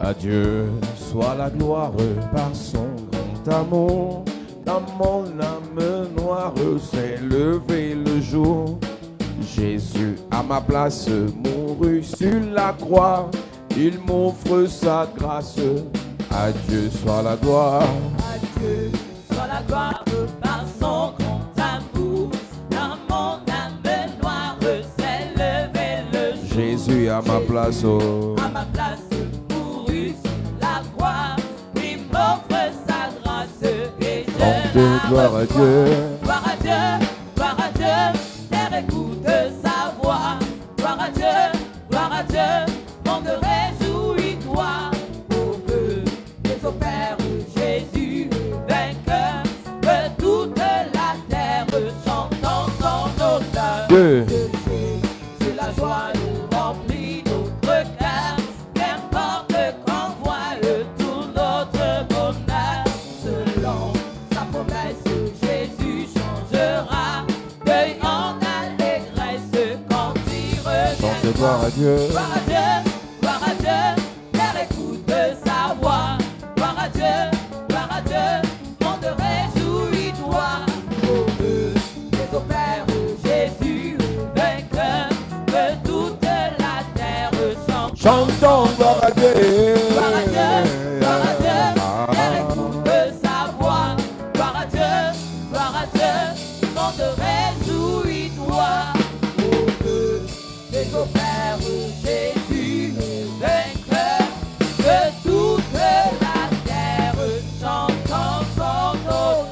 À Dieu soit la gloire par son grand amour. Dans mon âme noire s'est levé le jour. Jésus à ma place mourut sur la croix. Il m'offre sa grâce. À Dieu soit la gloire. À Dieu soit la gloire par son grand amour. Dans mon âme noire s'est levé le jour. Jésus à ma place, oh. À ma place mourut sur la croix. Il m'offre sa grâce et je la Gloire à Dieu. Gloire à Dieu, gloire à Dieu, terre écoute sa voix. Gloire à Dieu, monde réjouis-toi. Pour que les opères Jésus vainqueur, que toute la terre chante en son honneur. Dieu. C'est la joie nous remplit notre cœur. Qu'importe qu'on voit tout notre bonheur. Selon sa promesse, Jésus changera. Deuil en allégresse quand il reviendra. Gloire à Dieu. Gloire à Dieu, terre écoute sa voix. Gloire à Dieu, monde réjouis-toi. Pour que les opères Jésus vainqueur, que toute la terre chante. Chantons gloire à Dieu. Gloire à Dieu, terre écoute sa voix. Gloire à Dieu, monde réjouis-toi. Pour que les opères Jésus vainqueur, que toute la terre chante en son honneur.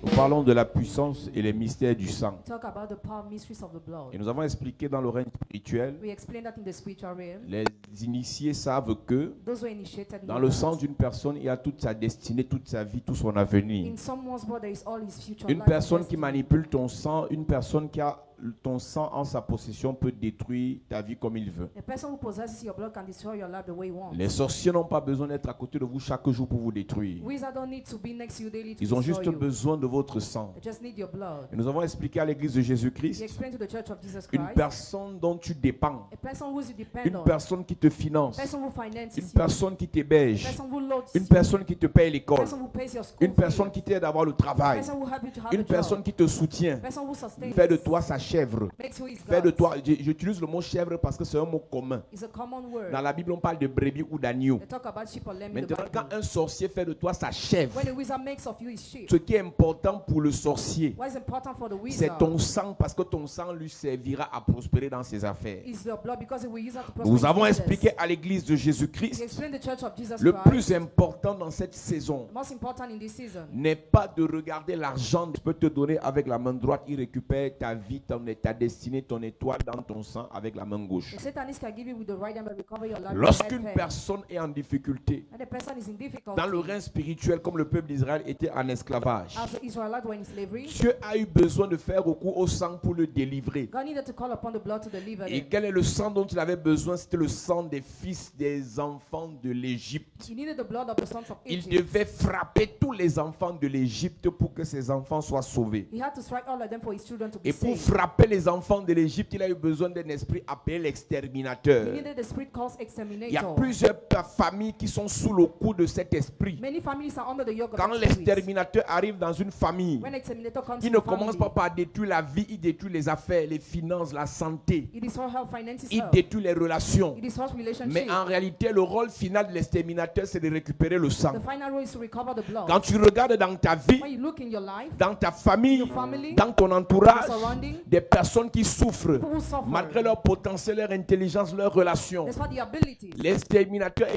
Nous parlons de la puissance et les mystères du sang. Talk about the power mysteries of the blood. Et nous avons expliqué dans le règne spirituel, We explain that in the spiritual realm. les initiés savent que Those who are initiated dans know le that sang d'une personne, il y a toute sa destinée, toute sa vie, tout son avenir. in someone's blood there is all his future Une life and personne qui destiny. manipule ton sang, une personne qui a ton sang en sa possession peut détruire ta vie comme il veut. The person who possesses your blood can destroy your life the way he wants. Les sorciers n'ont pas besoin d'être à côté de vous chaque jour pour vous détruire. Wizards don't need to be next to you daily to Ils ont destroy juste you. besoin de votre sang. They just need your blood. Et nous avons expliqué à l'église de He Jésus-Christ, explained to the Church of Jesus une Christ. personne dont tu dépends, A person who you depend une on. personne qui te A finance, person who finances une you. personne qui A t'héberge, person who loads une you. personne qui te paye A l'école, person who pays your school une personne fees. qui t'aide à avoir le A travail, person who help you to have une a personne job. qui te soutient, A person who sustains. fait de toi sa chèvre, Makes you his fait de God. toi, j'utilise le mot chèvre parce que c'est un mot commun. It's a common word. Dans la Bible, on parle de brebis ou d'agneau. They talk about sheep or lamb in the Maintenant, Bible. quand un sorcier fait de toi sa chèvre, When a wizard makes of you his sheep, ce qui est important pour le sorcier, what is important for the c'est wizard ton sang, parce que ton sang lui servira à prospérer dans ses affaires. is your blood because he will use it to prosper Nous his avons business. expliqué à l'église de He Jésus-Christ, explained the Church of Jesus le Christ. plus important dans cette saison The most important in this season n'est pas de regarder l'argent que peut te donner avec la main droite, il récupère ta vie, ta destinée, ton étoile dans ton sang avec la main gauche. the Satanist can give you with the right hand and recover your life. with the Lorsqu'une right hand. personne est en difficulté, And the person is in difficulty, dans le règne spirituel, comme le peuple d'Israël était en esclavage, as the Israelites were in slavery, Dieu a eu besoin de faire recours au sang pour le délivrer. God needed to call upon the blood to deliver Et them. quel est le sang dont il avait besoin? C'était le sang des fils des enfants de l'Égypte. He needed the blood of the sons of Il Egypt. devait frapper tous les enfants de l'Égypte pour que ces enfants soient sauvés. He had to strike all of them for his children to be Et pour saved. frapper les enfants de l'Égypte, il a eu besoin d'un esprit appelé He l'exterminateur. needed the spirit called Il y a exterminator. plusieurs familles qui sont sous le coup de cet esprit. Many families are under the yoke of Quand that spirit. l'exterminateur arrive dans une famille, When exterminator comes il to ne the commence family, pas par détruire la vie, il détruit les affaires, les finances, la santé. it destroys health, finances, Il health. détruit les relations. It destroys relationships. Mais en réalité, le rôle final de l'exterminateur, c'est de récupérer le sang. The final role is to recover the blood. Quand tu regardes dans ta vie, When you look in your life, dans ta famille, your family, dans ton entourage, your surrounding, des personnes qui souffrent, people who suffer, malgré leur potentiel, leur intelligence, leurs relations, despite the abilities, l'exterminateur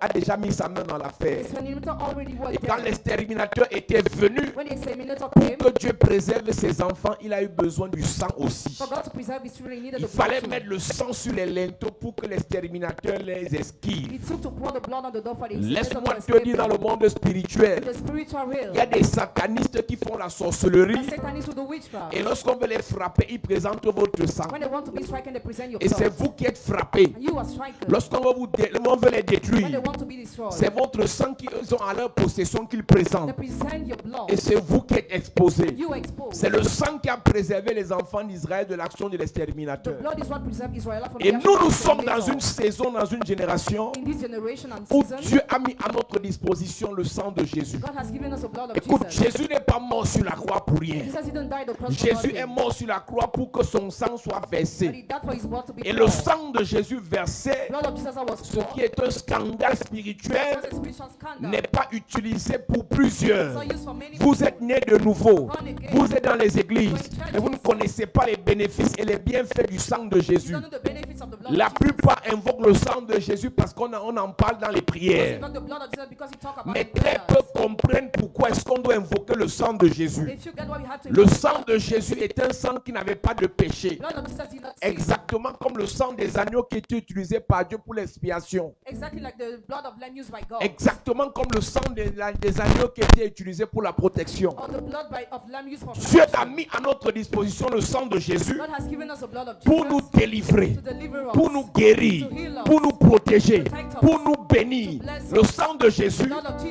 a déjà mis sa main dans l'affaire. exterminator already Et worked quand there. l'exterminateur était venu, When the exterminator pour came, que Dieu préserve ses enfants, il a eu besoin du sang aussi. for God to preserve his children, he needed Il the blood fallait too. mettre le sang sur les linteaux pour que l'exterminateur les esquive. He took to pour the blood on the door for the Laisse-moi exterminator to te escape dire, dans le them. monde spirituel, The spiritual il y a realm, des satanistes qui font la sorcellerie. the Satanists who do witchcraft. Et lorsqu'on veut les frapper, frapper, ils présentent votre sang. When they want to be striking, they present your Et c'est blood. vous qui êtes frappés. And you are striking. Lorsqu'on va on veut les When they détruire, want to be destroyed, c'est votre sang qu'ils ont à leur possession qu'ils présentent. they present your blood. Et c'est vous qui êtes exposés. You expose. C'est le sang qui a préservé les enfants d'Israël de l'action de The l'exterminateur. blood is what preserves Israel from Et the action nous of sommes the dans Exterminator. une saison, dans une génération In this generation and où season, Dieu a mis à notre disposition le sang de Jésus. God has given us the blood of Écoute, Jesus. Jésus n'est pas mort sur la croix pour rien. Jesus didn't die the cross for Jésus nothing, est mort sur la croix pour que son sang soit but versé. he died for his blood to be Et le poured. sang de Jésus versé, The blood of Jesus that was ce poured qui est un scandale spirituel, was a spiritual scandal. n'est pas utilisé pour plusieurs. It's not used for many Vous people. êtes nés de nouveau. Vous êtes dans les églises. Mais vous ne connaissez pas les bénéfices et les bienfaits du sang de You Jésus. don't know the benefits of the blood La of Jesus. plupart invoquent le sang de Jésus parce qu'on en parle dans les You prières. know the blood of Jesus because you talk about Mais it in très prayers. peu comprennent pourquoi est-ce qu'on doit invoquer le sang de Jésus. If you get what you have to Le invoke, sang de Jésus est un sang qui n'avait pas de péché. the blood of Jesus did not sin. Exactement comme le sang des agneaux qui était utilisé par Dieu pour l'expiation. Exactly like the blood of lamb used by God. Exactement comme le sang des agneaux qui était utilisé pour la protection. Or the blood of lamb used for Dieu protection. a mis à notre disposition le sang de Jésus God has given us the blood of pour nous Jesus délivrer, to deliver us. pour nous guérir, pour nous protéger, pour nous bénir. Le sang de Jésus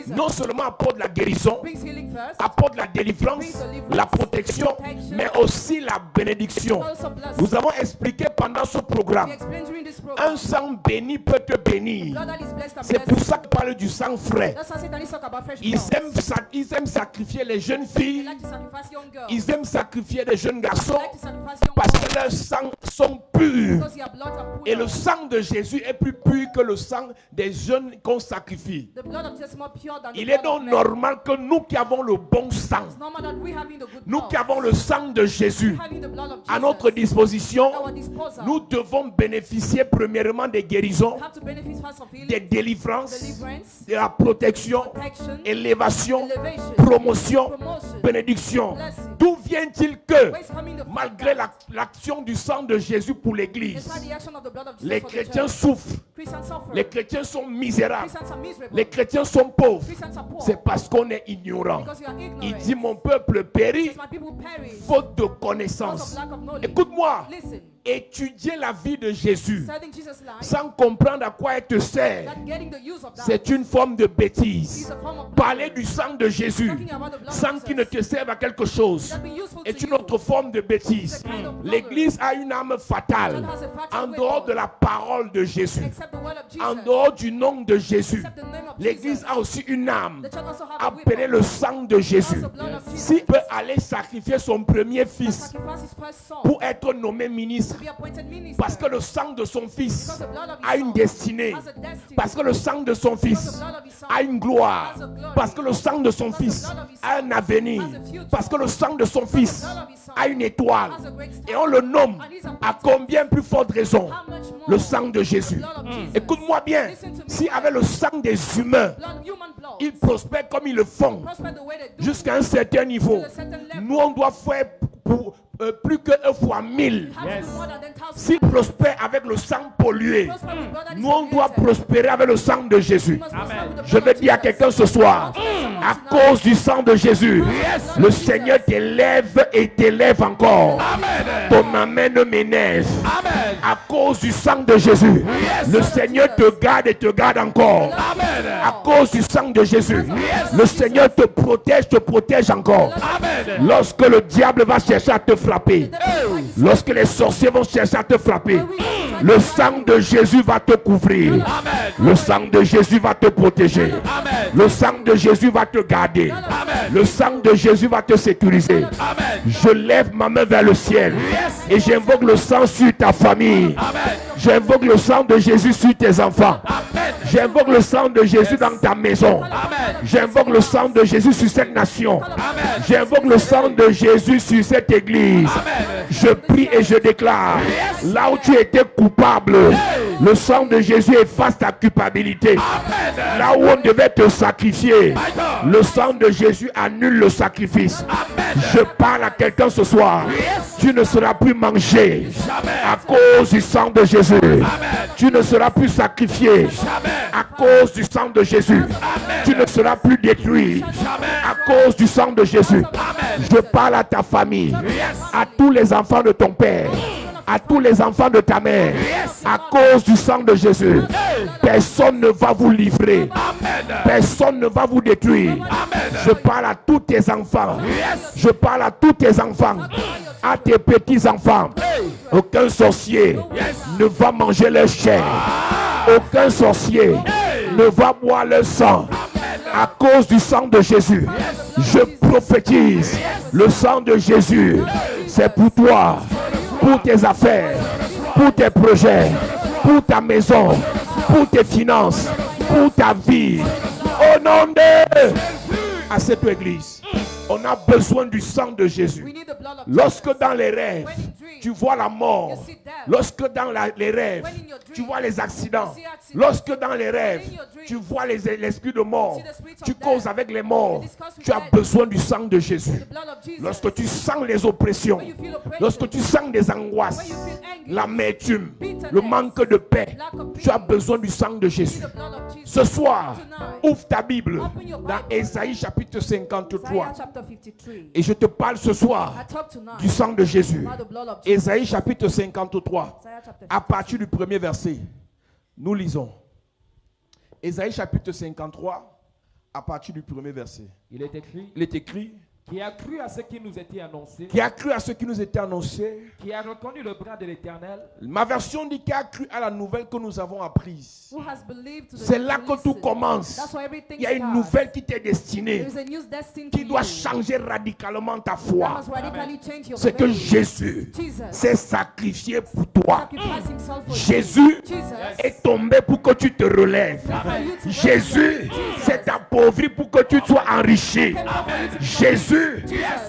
non seulement apporte la guérison, Brings healing first, apporte la délivrance, la protection, mais aussi la bénédiction. also bless. Nous avons expliqué pendant ce We programme, explained during this un program. sang béni peut te bénir. Blood that is blessed can C'est bless pour you. ça qu'on parle du sang frais. That's why Satan is talking about fresh Ils blood. aiment sacrifier les jeunes They filles, like to sacrifice young girls. ils aiment sacrifier les jeunes They garçons like to sacrifice young parce boys que leurs sangs sont purs. because their blood are pure. Et le sang de Jésus est plus pur que le sang des jeunes qu'on sacrifie. The blood of Jesus is more pure than the Il est blood donc of men. normal que nous qui avons le bon sang, It's normal that we having the good nous blood, qui avons le sang de Jésus having the blood of à Jesus notre disposition, at our disposal. nous devons bénéficier premièrement des guérisons, We have to benefit first of des healing, délivrances, deliverance, de la protection, protection, élévation, elevation, promotion, promotion, bénédiction. blessing. D'où vient-il que, Where is coming the malgré l'action du sang de Jésus pour l'Église, Despite the action of the blood of Jesus les for the chrétiens church, souffrent, Christians suffer, les chrétiens sont misérables, Christians are miserable, les chrétiens sont pauvres? Christians are poor, C'est parce qu'on est ignorant. because you are ignorant. Il dit mon peuple périt Says, my people perish faute de because of connaissance. lack of knowledge. Écoute-moi, Listen, étudier la vie de Jésus studying Jesus' life, sans comprendre à quoi elle te sert, that getting the use of that c'est une forme de is bêtise. a form of Parler blindness. du sang de Jésus Talking about the blood sans of qu'il ne Jesus te serve à quelque chose that be useful est to une you. autre forme de bêtise. L'Église a une âme fatale en dehors de la parole de Jésus, Except the word of Jesus. en dehors du nom de Jésus. Except the name of L'Église Jesus. a aussi une âme The church also have a appelée weapon. le sang de Jésus. Also blood of Jesus. S'il peut aller sacrifier son premier That fils sacrifice his first son pour être nommé ministre, to be appointed minister. parce que le sang de son fils Because the blood of his a une son destinée, has a destiny. parce que le sang de son Because the fils blood of his son a une gloire, has a glory. parce que le sang de son Because the fils blood of his son a un avenir, has a future. parce que le sang de son Because the fils blood of his son a une étoile, has a great star. et on le nomme And he's à appointed. combien plus forte raison How much more le sang de the Jésus. blood of Jesus. Écoute-moi bien, Listen to me si well. avec le sang des humains, Blood, human blood, ils prospèrent comme ils le font, prosper the way they do. jusqu'à un certain niveau, To a certain level. nous on doit faire pour, plus que 1 fois 1000. You have to do more than 10,000 S'ils times. prospèrent avec le sang pollué, Prosper with blood that is nous on doit polluted. prospérer avec le sang de Jésus. You must prosper with the Je blood veux of dire à Jesus. quelqu'un ce soir, à cause du sang de Jésus, le Seigneur t'élève et t'élève encore. Ton amen m'énerve. À cause du sang de Jésus, le Seigneur te garde et te garde encore. À cause du sang de Jésus, le Seigneur te protège encore. Lorsque le diable va chercher à te frapper, lorsque les sorciers vont chercher à te frapper, le sang de Jésus va te couvrir. Le sang de Jésus va te protéger. Le sang de Jésus va te garder. Le sang de Jésus va te sécuriser. Je lève ma main vers le ciel et j'invoque le sang sur ta famille. J'invoque le sang de Jésus sur tes enfants. J'invoque le sang de Jésus dans ta maison. J'invoque le sang de Jésus sur cette nation. J'invoque le sang de Jésus sur cette église. Je prie et je déclare, là où tu étais coupable, le sang de Jésus efface ta culpabilité. Là où on devait te sacrifier, le sang de Jésus annule le sacrifice. Je parle à quelqu'un ce soir. Tu ne seras plus mangé à cause du sang de Jésus. Tu ne seras plus sacrifié à cause du sang de Jésus, tu ne seras plus détruit. À cause du sang de Jésus, je parle à ta famille, à tous les enfants de ton père, à tous les enfants de ta mère. À cause du sang de Jésus, personne ne va vous livrer. Personne ne va vous détruire. Je parle à tous tes enfants. Je parle à tous tes enfants, à tes petits-enfants. Aucun sorcier ne va manger leur chair. Aucun sorcier ne va boire leur sang. À cause du sang de Jésus, je prophétise le sang de Jésus. C'est pour toi, pour tes affaires, pour tes projets, pour ta maison, pour tes finances, pour ta vie. Au nom de... À cette église, on a besoin du sang de Jésus. Lorsque dans les rêves, tu vois la mort. Lorsque dans les rêves, tu vois les accidents. Lorsque dans les rêves, tu vois l'esprit de mort. Tu causes avec les morts. Tu as besoin du sang de Jésus. Lorsque tu sens les oppressions, lorsque tu sens des angoisses, l'amertume, le manque de paix, tu as besoin du sang de Jésus. Ce soir, ouvre ta Bible dans Ésaïe chapitre 53. Et je te parle ce soir du sang de Jésus. Ésaïe chapitre 53. À partir du premier verset, nous lisons. Ésaïe chapitre 53, à partir du premier verset. Il est écrit, qui a cru à ce qui nous était annoncé, qui a cru à ce qui nous était annoncé, qui a reconnu le bras de l'Éternel. Ma version dit qui a cru à la nouvelle que nous avons apprise. C'est là que tout commence. Il y a une nouvelle qui t'est destinée, qui doit changer radicalement ta foi. C'est que Jésus s'est sacrifié pour toi. Jésus est tombé pour que tu te relèves. Jésus s'est appauvri pour que tu sois enrichi. Jésus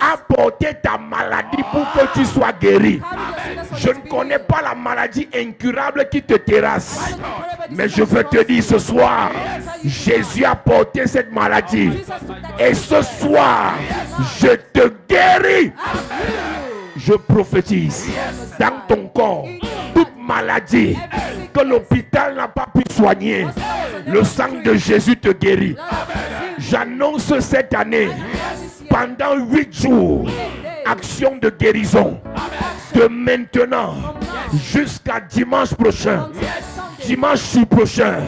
a porté ta maladie pour que tu sois guéri. Je ne connais pas la maladie incurable qui te terrasse, mais je veux te dire ce soir, Jésus a porté cette maladie. Et ce soir, je te guéris. Je prophétise dans ton corps toute maladie que l'hôpital n'a pas pu soigner. Le sang de Jésus te guérit. J'annonce cette année, pendant 8 jours, action de guérison. De maintenant jusqu'à dimanche prochain. Dimanche prochain,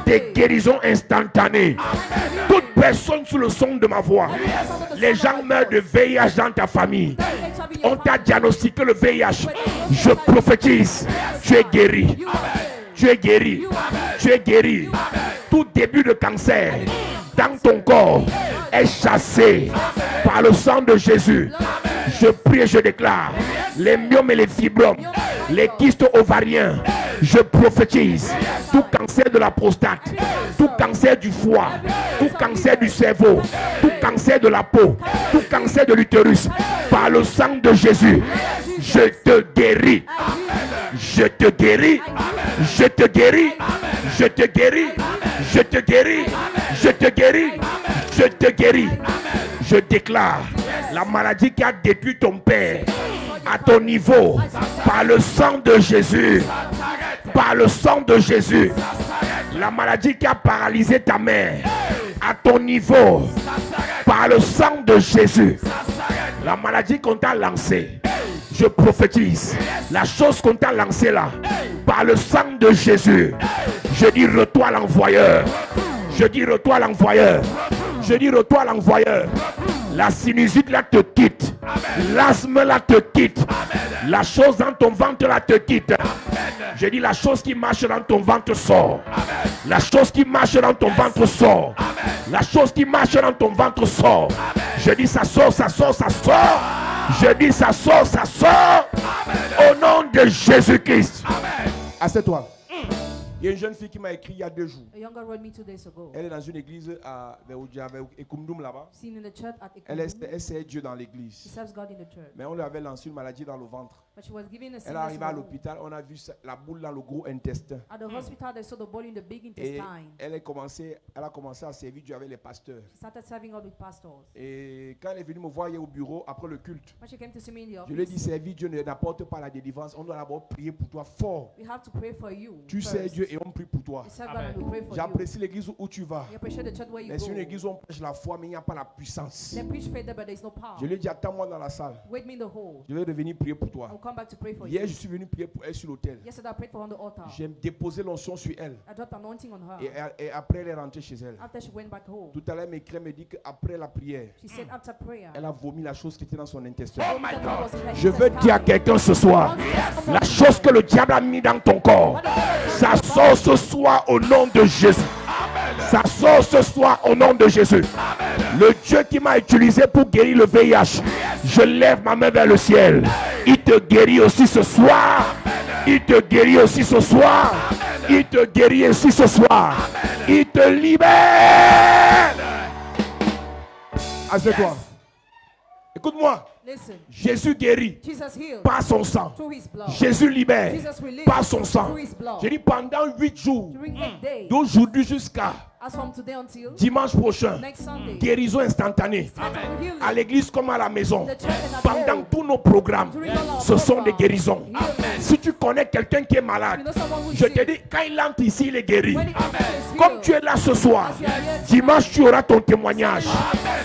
des guérisons instantanées. Toute personne sous le son de ma voix, les gens meurent de VIH dans ta famille. On t'a diagnostiqué le VIH. Je prophétise, tu es guéri. Tu es guéri. Tu es guéri. Tout début de cancer dans ton corps est chassé par le sang de Jésus. Je prie et je déclare les myomes et les fibromes, les kystes ovariens. Je prophétise tout cancer de la prostate, tout cancer du foie, tout cancer du cerveau, tout cancer de la peau, tout cancer de l'utérus. Par le sang de Jésus, je te guéris. Je te guéris. Je te guéris. Je te guéris. Je te guéris. Je te guéris. Je te guéris. Je déclare la maladie qui a détruit ton père à ton niveau, par le sang de Jésus. Par le sang de Jésus. La maladie qui a paralysé ta mère à ton niveau, par le sang de Jésus. La maladie qu'on t'a lancée, je prophétise la chose qu'on t'a lancée là, par le sang de Jésus. Je dis retour à l'envoyeur. Je dis retour à l'envoyeur. Je dis retour à l'envoyeur. La sinusite là te quitte. L'asthme là te quitte. La chose dans ton ventre là te quitte. Je dis la chose qui marche dans ton ventre sort. La chose qui marche dans ton ventre sort. La chose qui marche dans ton ventre sort. Je dis ça sort, ça sort, ça sort. Je dis ça sort, ça sort. Au nom de Jésus-Christ. Assieds-toi. Il y a une jeune fille qui m'a écrit il y a 2 jours. Elle est dans une église à Ekumdum là-bas. Elle sert Dieu dans l'église. Mais on lui avait lancé une maladie dans le ventre. But she was given a Elle est sickness arrivée à in the womb. l'hôpital, on a vu la boule dans le gros intestin. At the hospital, they saw the ball in the big Et intestine. elle a commencé à servir Dieu avec les pasteurs. She started serving God with pastors. Et quand elle est venue me voir hier au bureau après le culte, When she came to see me in the je lui ai dit, office, servir Dieu n'apporte pas la délivrance. On doit d'abord prier pour toi fort. we have to pray for you. Tu first. sers Dieu et on prie pour toi. We serve God and we pray for you. J'apprécie l'église où tu vas. We appreciate the church where you Mais c'est une go. église où on prêche la foi, mais il n'y a pas la puissance. They preach faith there, but there's no power. Je lui ai dit, attends-moi dans la salle. Wait me in the hall. Je vais revenir prier pour I toi. will come back to pray for Hier, you. je suis venu prier pour elle sur l'autel. Yesterday, I prayed for her on the altar. J'ai déposé l'onction sur elle. I dropped anointing on her. Et après, elle est rentrée chez elle. After she went back home, Tout à l'heure, mes crèmes me dit qu'après la prière, she said after prayer, elle a vomi la chose qui était dans son intestin. oh my God, Je veux dire à quelqu'un ce soir, la chose que le diable a mis dans ton corps, ça sort ce soir au nom de Jésus. Ça sort ce soir au nom de Jésus. Le Dieu qui m'a utilisé pour guérir le VIH, je lève ma main vers le ciel. Il te guérit aussi ce soir. Il te guérit aussi ce soir. Il te guérit aussi ce soir. Il te libère. Assieds-toi. Écoute-moi. listen, Jésus guérit Jesus healed par son sang. through his blood. Jésus libère Jesus released par son sang. through his blood. J'ai dit pendant 8 jours, During 8 days, d'aujourd'hui jusqu'à as from today until dimanche prochain, next Sunday, guérison instantanée time for healing. à l'église comme à la maison. The church and at Pendant home. tous nos programmes, During all our ce sont des programs, guérisons. healing. Si tu connais quelqu'un qui est You malade, know someone who is je te sick. dis, quand il entre ici, il est guéri. When he comes, he is Comme healed. tu es là ce soir, As you are here dimanche, tu auras ton témoignage.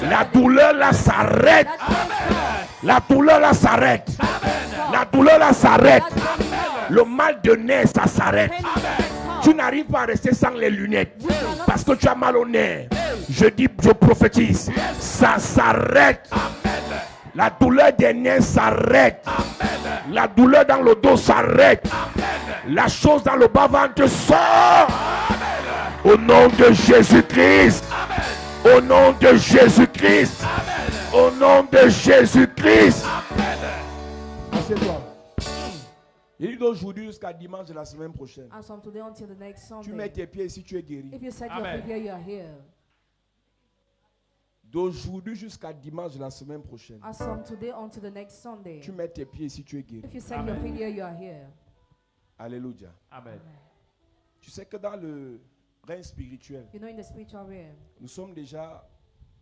La douleur là s'arrête. That pain stops. La douleur là s'arrête. That pain stops. La douleur là s'arrête. That pain stops. Le mal de nez, ça s'arrête. Pain stops. Tu n'arrives pas à rester sans les lunettes parce que tu as mal au nez. Je dis, je prophétise, ça s'arrête. La douleur des nez s'arrête. La douleur dans le dos s'arrête. La chose dans le bas-ventre sort. Au nom de Jésus-Christ. Au nom de Jésus-Christ. Au nom de Jésus-Christ. Assieds-toi. Il dit d'aujourd'hui jusqu'à dimanche de la semaine prochaine. As from today until the next Tu mets Sunday, tes pieds ici, tu es guéri. if you set your Amen. feet here, you are here. D'aujourd'hui jusqu'à dimanche de la semaine prochaine. As from today until the next Sunday, Tu mets tes pieds ici, tu es guéri. if you set your feet here, you are here. Alléluia. Amen. Tu sais que dans le règne spirituel, You know, in the spiritual realm, nous sommes déjà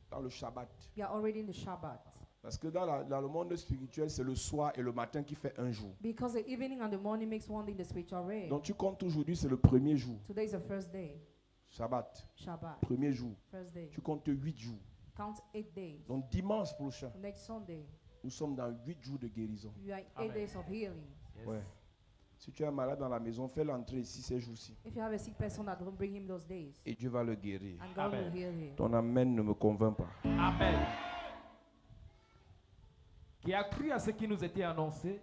dans le Shabbat. you are already in the Shabbat. Parce que dans le monde spirituel, c'est le soir et le matin qui fait un jour. Because the evening and the morning makes one in the spiritual realm. Donc tu comptes aujourd'hui, c'est le premier jour. Today is the first day, Shabbat, Shabbat, premier jour. first day. Tu comptes 8 jours. Count 8 days. Donc dimanche prochain, Next Sunday, nous sommes dans 8 jours de guérison. you are in 8 Amen. days of healing. Yes. Ouais. Si tu es malade dans la maison, fais l'entrée ici ces jours-ci. If you have a sick person at home, bring him those days. Et Dieu va le guérir. And God Amen. will heal him. Ton amen ne me convainc pas. Amen. Qui a cru à ce qui nous était annoncé,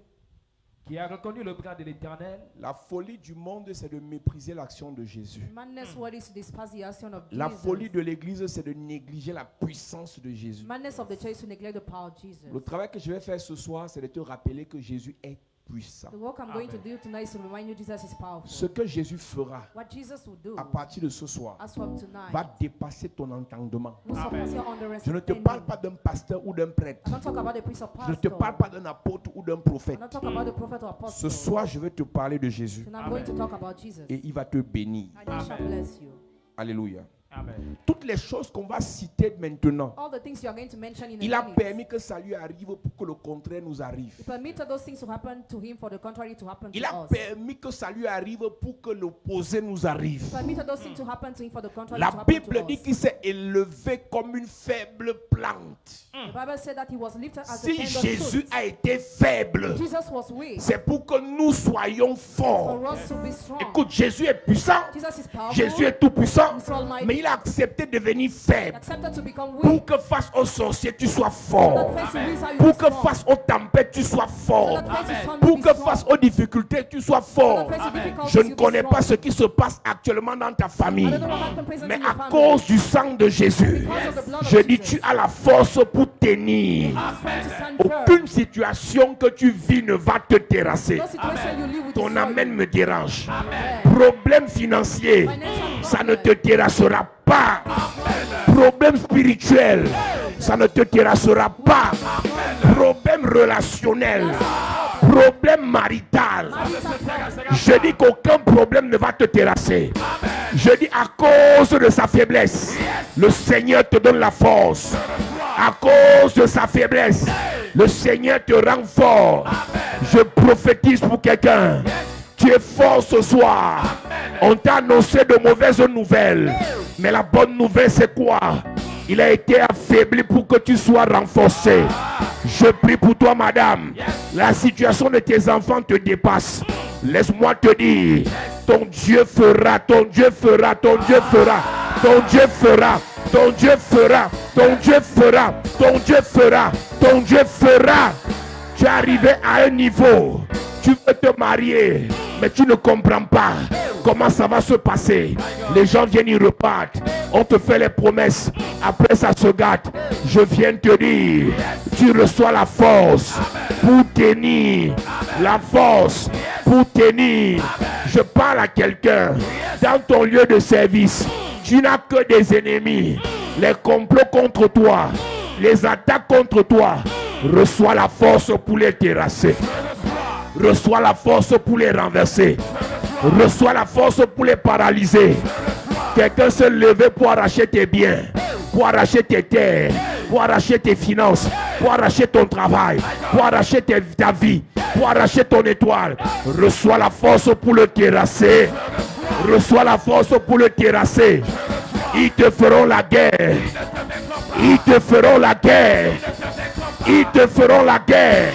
qui a reconnu le bras de l'Éternel, La folie du monde, c'est de mépriser l'action de Jésus. Madness, what is to despise the action of La Jesus? folie de l'église, c'est de négliger la puissance de Jésus. Madness of the church to neglect the power of Jesus. Le travail que je vais faire ce soir, c'est de te rappeler que Jésus est puissant. The work I'm going to Amen. do tonight is to remind you Jesus is powerful. Ce que Jésus fera What Jesus will do à partir de ce soir as from tonight va dépasser ton entendement. will surpass your Je ne te understanding. parle pas d'un pasteur ou d'un prêtre. I don't talk about the priest or Je ne te pastor. parle pas d'un apôtre ou d'un I prophète. don't talk about the prophet or Ce apostle. soir, je vais te parler de Jésus. Tonight I'm going to talk about Jesus. Et il va te bénir. And he shall Amen. bless you. Alléluia. Amen. Toutes les choses qu'on va citer maintenant, All the things you are going to mention in il a a minute. permis que ça lui arrive pour que le contraire nous arrive. He permitted those things to happen to him for the contrary to happen Il to a us. permis que ça lui arrive pour que l'opposé nous arrive. He permitted those things to happen to him for the contrary La to happen Bible to dit us. qu'il s'est élevé comme une faible plante. The Bible said that he was lifted as a Si tender Jésus shoot. a été faible, Jesus was weak c'est pour que nous soyons forts. for us to be strong. Écoute, Jésus est puissant, Jesus is powerful. Jésus est tout puissant, He's almighty. mais il a accepté de devenir He faible accepted to become pour weak. que face aux sorciers tu sois That fort, face to wizard you pour be que strong. face aux tempêtes tu sois fort, That face to sun pour be que strong. face aux difficultés tu sois fort. That face to difficulties Je ne you be connais strong. pas ce qui se passe actuellement dans ta I famille, don't know what happened present mais in your à family. cause du sang de Jésus, Because of the blood of je dis Jesus. tu as la force pour tenir. Strength to stand firm. Aucune situation que tu vis ne va te terrasser. No situation you live with Ton destroy amen you. me dérange. Amen. Problème financier, Financial ça ne problem. te terrassera pas. Problème spirituel, ça ne te terrassera pas. Problème relationnel, Problème marital. Je dis qu'aucun problème ne va te terrasser. Je dis à cause de sa faiblesse, le Seigneur te donne la force. À cause de sa faiblesse, le Seigneur te rend fort. Je prophétise pour quelqu'un. Tu es fort ce soir. On t'a annoncé de mauvaises nouvelles. Mais la bonne nouvelle, c'est quoi? Il a été affaibli pour que tu sois renforcé. Je prie pour toi, madame. La situation de tes enfants te dépasse. Laisse-moi te dire, ton Dieu fera, ton Dieu fera, ton Dieu fera, ton Dieu fera, ton Dieu fera, ton Dieu fera, ton Dieu fera, ton Dieu fera. Tu es arrivé à un niveau, tu veux te marier, mais tu ne comprends pas comment ça va se passer. Les gens viennent, ils repartent. On te fait les promesses. Après, ça se gâte. Je viens te dire, tu reçois la force pour tenir. La force pour tenir. Je parle à quelqu'un. Dans ton lieu de service, tu n'as que des ennemis. Les complots contre toi, les attaques contre toi. Reçois la force pour les terrasser. Reçois la force pour les renverser. Reçois la force pour les paralyser. Quelqu'un se lever pour arracher tes biens, pour arracher tes terres, pour arracher tes finances, pour arracher ton travail, pour arracher ta vie, pour arracher ton étoile. Reçois la force pour le terrasser. Reçois la force pour le terrasser. Ils te feront la guerre. Ils te feront la guerre. Ils te feront la guerre.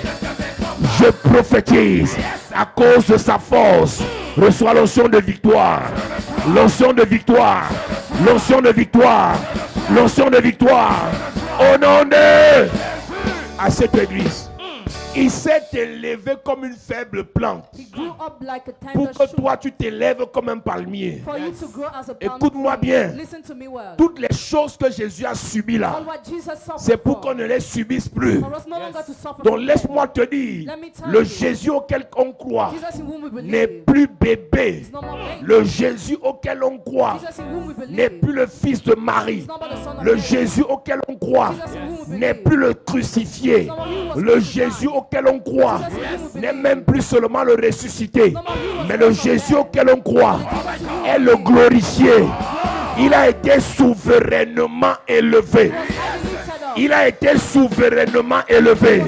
Je prophétise à cause de sa force. Reçois l'onction de victoire. L'onction de victoire. L'onction de victoire. L'onction de victoire. Au nom de... À cette église. Il s'est élevé comme une faible plante. He grew up like a Pour tender que shoot. toi tu t'élèves comme un palmier. For you to grow as a palm Écoute-moi tree. bien. Listen to me well. Toutes les choses que Jésus a subies là, All what Jesus suffered c'est pour qu'on for. ne les subisse plus. For us no longer to suffer Donc from laisse-moi te dire, Let me tell le you. Jésus auquel on croit Jesus in whom we n'est believe. plus bébé. It's no more baby. Le Jésus auquel on croit Jesus in whom we n'est believe. plus le fils de Marie. It's not about the son of Le Mary. Jésus auquel on croit Jesus in whom we n'est believe. plus le crucifié. Le Jésus auquel on croit n'est même plus seulement le ressuscité, mais le Jésus auquel on croit est le glorifié. Il a été souverainement élevé. Il a été souverainement élevé.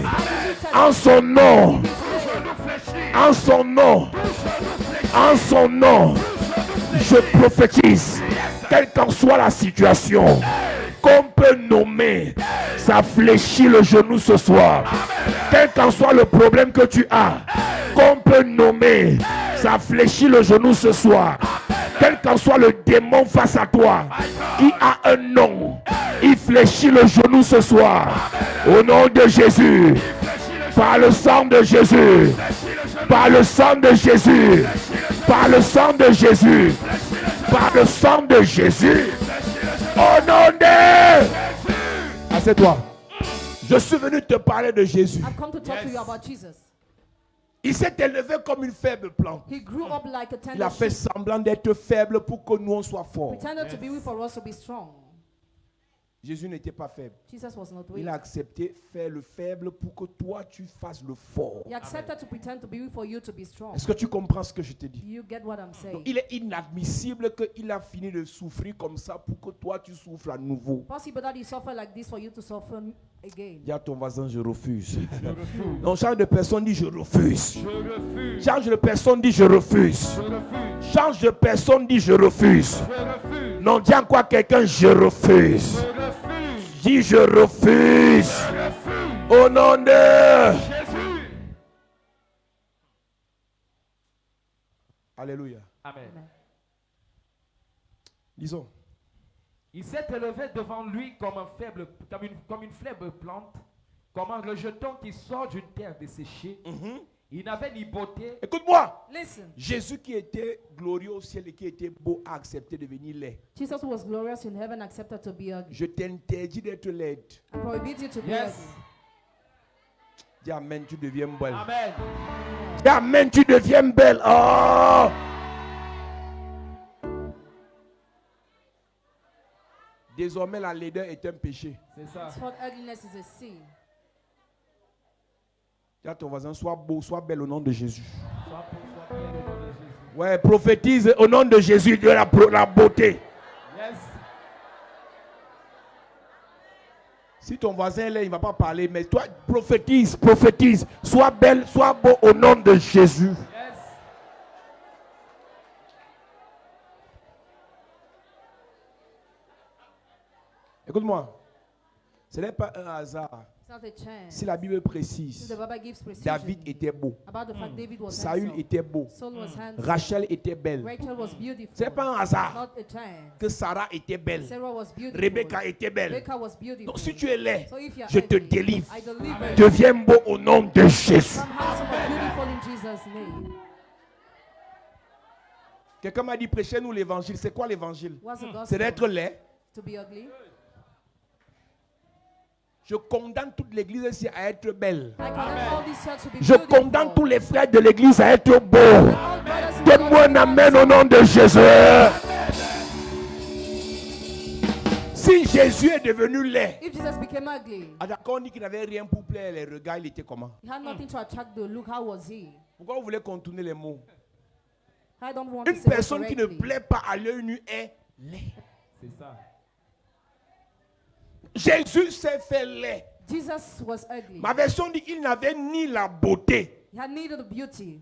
En son nom, en son nom, en son nom, je prophétise, quelle qu'en soit la situation, qu'on peut nommer, ça fléchit le genou ce soir. Quel qu'en soit le problème que tu as, qu'on peut nommer, ça fléchit le genou ce soir. Quel qu'en soit le démon face à toi, qui a un nom, il fléchit le genou ce soir. Au nom de Jésus, par le sang de Jésus, par le sang de Jésus, par le sang de Jésus, par le sang de Jésus, au nom de... Assieds-toi. Je suis venu te parler de Jésus. I've come to talk to you about Jesus. Il s'est élevé comme une faible plante. He grew up like a Il tender a fait shoot. semblant d'être faible pour que nous on soit forts. Pretended to be weak for us to be strong. Jésus n'était pas faible. Jesus was not weak. Il a accepté faire le faible pour que toi tu fasses le fort. He accepted to pretend to be weak for you to be strong. Est-ce que tu comprends ce que je te dis? You get what I'm Donc, saying? il est inadmissible qu'il a fini de souffrir comme ça pour que toi tu souffres à nouveau. Possible that he suffered like this for you to suffer again. Dis à ton voisin, je refuse. Donc change de personne, dit je refuse. Je refuse. Change de personne, dit je refuse. Je refuse. Change de personne, dit je refuse. Je refuse. Non, dis encore à quelqu'un, je refuse. Je refuse. Dis je refuse. Je refuse. Au nom de... Jésus. Alléluia. Amen. Disons. Il s'est élevé devant lui comme une faible plante, comme un rejeton qui sort d'une terre desséchée. Il n'avait ni beauté. Écoute-moi. Listen, Jésus qui était glorieux au ciel et qui était beau a accepté de devenir laid. Jesus who was glorious in heaven accepted to be ugly. Je t'interdis d'être laid. I prohibit you to be Yes. ugly. Dis amen, tu deviens belle. Amen. Dis amen, tu deviens belle. Oh! Désormais, la laideur est un péché. C'est ça. That's what ugliness is a sin. Dis à ton voisin, sois beau, sois belle au nom de Jésus. Sois beau, sois belle au nom de Jésus. Ouais, prophétise au nom de Jésus de la beauté. Yes. Si ton voisin est là, il ne va pas parler, mais toi, prophétise, prophétise. Sois belle, sois beau au nom de Jésus. Yes. Écoute-moi, ce n'est pas un hasard. It's not a chance. Si la Bible If précise, the Bible gives precision David était beau, about the fact David was Saül handsome, était beau, Saul was handsome, Rachel était belle. Rachel was beautiful. Ce n'est pas un It's hasard not a chance. que Sarah était belle, Sarah was beautiful. Rebecca était belle. Rebecca was beautiful. Donc si tu es laid, So if you are je te ugly, délivre. I deliver you. Deviens beau au nom de Jésus. Come handsome and beautiful in Jesus' name. Quelqu'un m'a dit, prêchez-nous l'évangile. C'est quoi l'évangile? What's the C'est gospel? d'être laid. To be ugly. Je condamne toute l'église ici à être belle. I condemn all these church to be Je beautiful. condamne tous les frères de l'église à être beaux. All brothers in the Donne-moi un gospel amen au nom de Jésus. Si Jésus est devenu laid, If Jesus became ugly, ah d'accord, on dit qu'il n'avait rien pour plaire les regards, il était comment? he had nothing to attract the look. How was he? Pourquoi vous voulez contourner les mots? I don't want to Une say it personne qui ne correctly. plaît pas à l'œil nu est laid. C'est ça. Jésus s'est fait laid. Jesus was ugly. Ma version dit qu'il n'avait ni la beauté. He had needed beauty.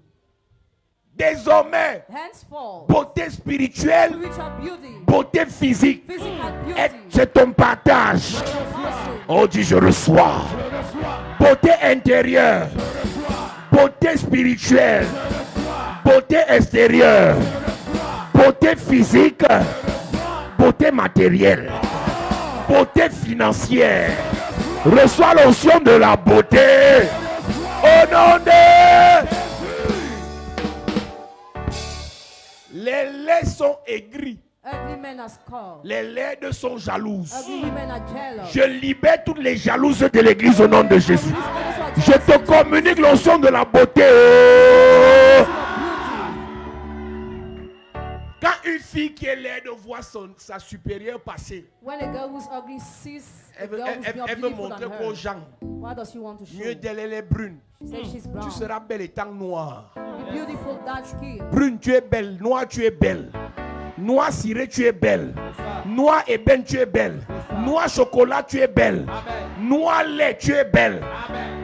Désormais, Henceforth, beauté spirituelle, spiritual beauty, beauté physique, physical beauty, c'est ton partage. your portion. Oh, dis je reçois. Beauté intérieure, beauté spirituelle, beauté extérieure, beauté physique, beauté matérielle, beauté financière. Reçois l'onction de la beauté. Au nom de... Les laits sont aigris. Ugly men are scorned. Les laides sont jalouses. Ugly women are jealous. Je libère toutes les jalouses de l'église au nom de Jésus. These others who are Je jealous te of communique l'onction de la beauté. beauty. Quand une fille qui est laide voit sa supérieure passer, When a girl who's ugly sees a elle veut, girl who's more elle veut beautiful montrer than qu'aux her, gens, what does she want to show? mieux d'elle, elle est brune. She says she's brown. Tu seras belle étant noire. Be beautiful, dark skin. Brune, tu es belle. Noire, tu es belle. Noir ciré, tu es belle. Noir ébène, tu es belle. Noir chocolat, tu es belle. Amen. Noir lait, tu es belle. Amen.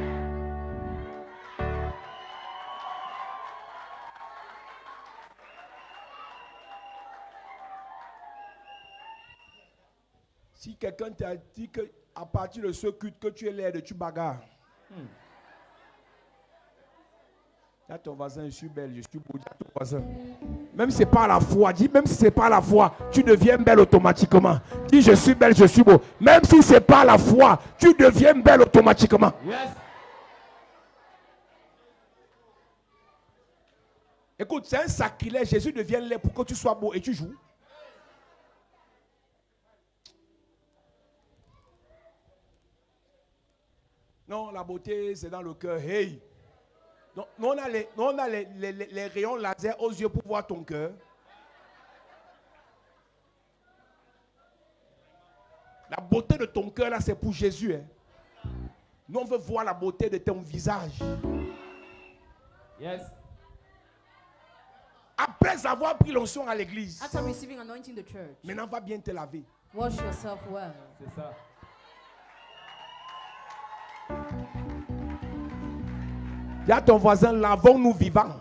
Si quelqu'un t'a dit qu'à partir de ce culte que tu es laide, tu bagarres. Dis à ton voisin, je suis belle, je suis beau. Dis à ton voisin. Même si ce n'est pas la foi, dis même si ce n'est pas la foi, tu deviens belle automatiquement. Dis je suis belle, je suis beau. Même si ce n'est pas la foi, tu deviens belle automatiquement. Yes. Écoute, c'est un sacrilège. Jésus devient laid pour que tu sois beau et tu joues. Non, la beauté, c'est dans le cœur. Hey! Donc, nous, on a les rayons laser aux yeux pour voir ton cœur. La beauté de ton cœur, là, c'est pour Jésus. Hein. Nous, on veut voir la beauté de ton visage. Yes. Après avoir pris l'onction à l'église, After receiving anointing in the church, maintenant, va bien te laver. wash yourself well. C'est ça. Dis à ton voisin, lavons-nous vivants.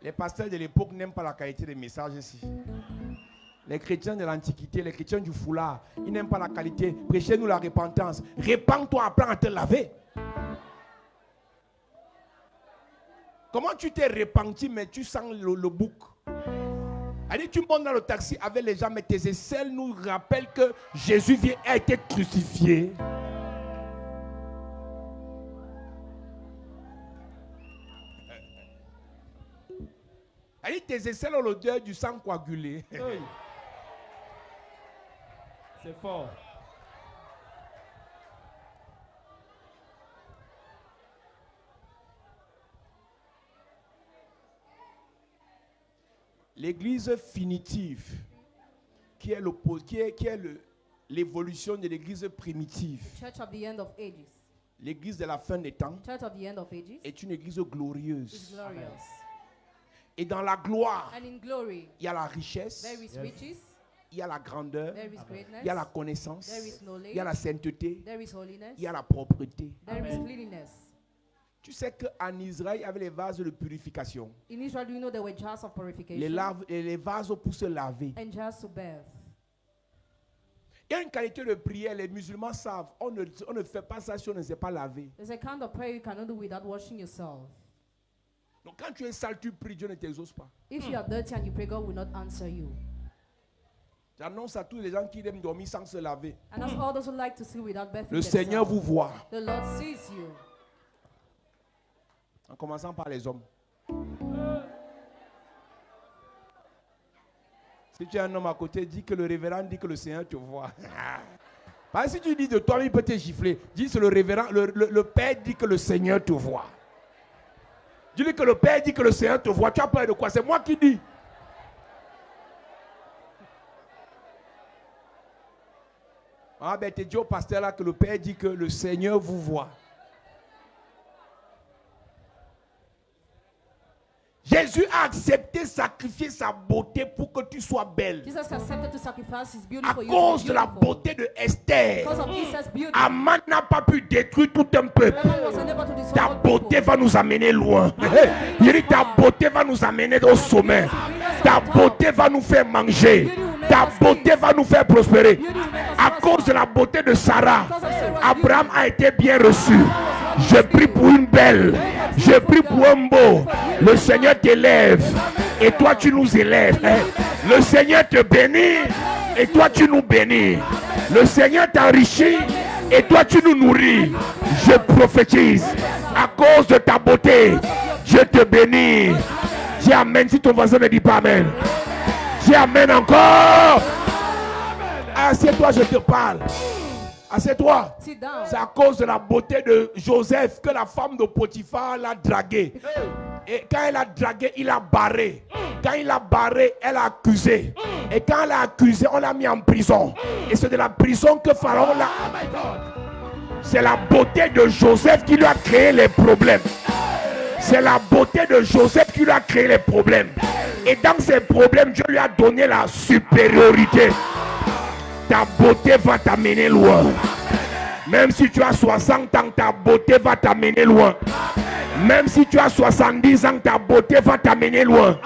Les pasteurs de l'époque n'aiment pas la qualité des messages ici. Les chrétiens de l'Antiquité, les chrétiens du foulard, ils n'aiment pas la qualité. Prêchez-nous la repentance. Répands-toi, apprends à te laver. Comment tu t'es repenti, mais tu sens le bouc? Allez, tu montes dans le taxi avec les gens, mais tes aisselles nous rappellent que Jésus a été crucifié. Allez, tes aisselles ont l'odeur du sang coagulé. Oui. C'est fort. L'église finitive, qui est l'évolution de l'église primitive, Church of the end of ages. l'église de la fin des temps, Church of the end of ages est une église is glorieuse. glorious. Et dans la gloire, And in glory, il y a la richesse, there is riches, il y a la grandeur, there is greatness, il y a la connaissance, there is knowledge, il y a la sainteté, there is holiness, il y a la propreté. there is cleanliness. Tu sais qu'en Israël, il y avait les vases de purification. In Israel, you know there were jars of purification Les vases pour se laver. and jars to bathe. Il y a une qualité de prière, les musulmans savent. On ne fait pas ça si on ne s'est pas lavé. There's a kind of prayer you cannot do without washing yourself. Donc quand tu es sale, tu pries, Dieu ne t'exauce pas. If you are dirty and you pray, God will not answer you. J'annonce à tous les gens qui aiment dormir sans se laver. And that's all those who like to sleep without bathing Le Seigneur vous themselves. voit. The Lord sees you. En commençant par les hommes. Si tu as un homme à côté, dis que le révérend dit que le Seigneur te voit. Parce que si tu dis de toi, il peut te gifler. Dis que le révérend, le Père dit que le Seigneur te voit. Dis-lui que le Père dit que le Seigneur te voit. Tu as peur de quoi? C'est moi qui dis. Ah ben, tu dis au pasteur là que le Père dit que le Seigneur vous voit. Jésus a accepté sacrifier sa beauté pour que tu sois belle. Jesus accepted to sacrifice his beauty À for you cause to de be la beautiful. beauté de Esther, Because of Esther's beauty, Aman n'a pas pu détruire tout un peuple. Haman was unable to destroy Ta all beauté people. va nous amener loin. Il dit ta beauté va nous amener au sommet. Ta beauté va nous faire manger. Ta beauté va nous faire prospérer. À cause de la beauté de Sarah, Abraham a été bien reçu. Je prie pour une belle. Je prie pour un beau. Le Seigneur t'élève. Et toi tu nous élèves. Le Seigneur te bénit. Et toi tu nous bénis. Le Seigneur t'enrichit. Et toi tu nous nourris. Je prophétise. À cause de ta beauté, je te bénis. Dis amen si ton voisin ne dit pas amen. Dis amen encore. Assieds-toi, je te parle. Assieds-toi. Sit down. C'est à cause de la beauté de Joseph que la femme de Potiphar l'a dragué. Et quand elle a dragué, il a barré. Quand il a barré, elle a accusé. Et quand elle a accusé, on l'a mis en prison. Et c'est de la prison que Pharaon l'a. C'est la beauté de Joseph qui lui a créé les problèmes. C'est la beauté de Joseph qui lui a créé les problèmes. Et dans ces problèmes, Dieu lui a donné la supériorité. Ta beauté va t'amener loin. Même si tu as 60 ans, ta beauté va t'amener loin. Même si tu as 70 ans, ta beauté va t'amener loin.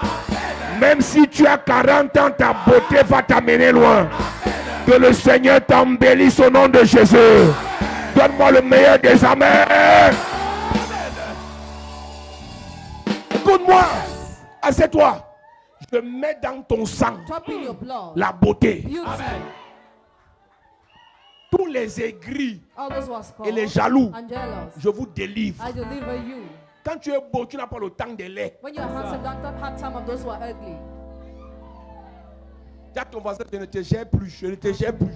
Même si tu as 40 ans, ta beauté va t'amener loin. Que le Seigneur t'embellisse au nom de Jésus. Donne-moi le meilleur des amens. Écoute-moi. Assieds-toi. Je mets dans ton sang Drop in your blood. la beauté. Beauty. Tous les aigris All those who are spoiled et les jaloux, and jealous, je vous délivre. I deliver you. Quand tu es beau, tu n'as pas le temps de lait. When you are handsome, don't have time of those who are ugly. Dis à ton voisin, je ne te gère plus, je ne te gère plus.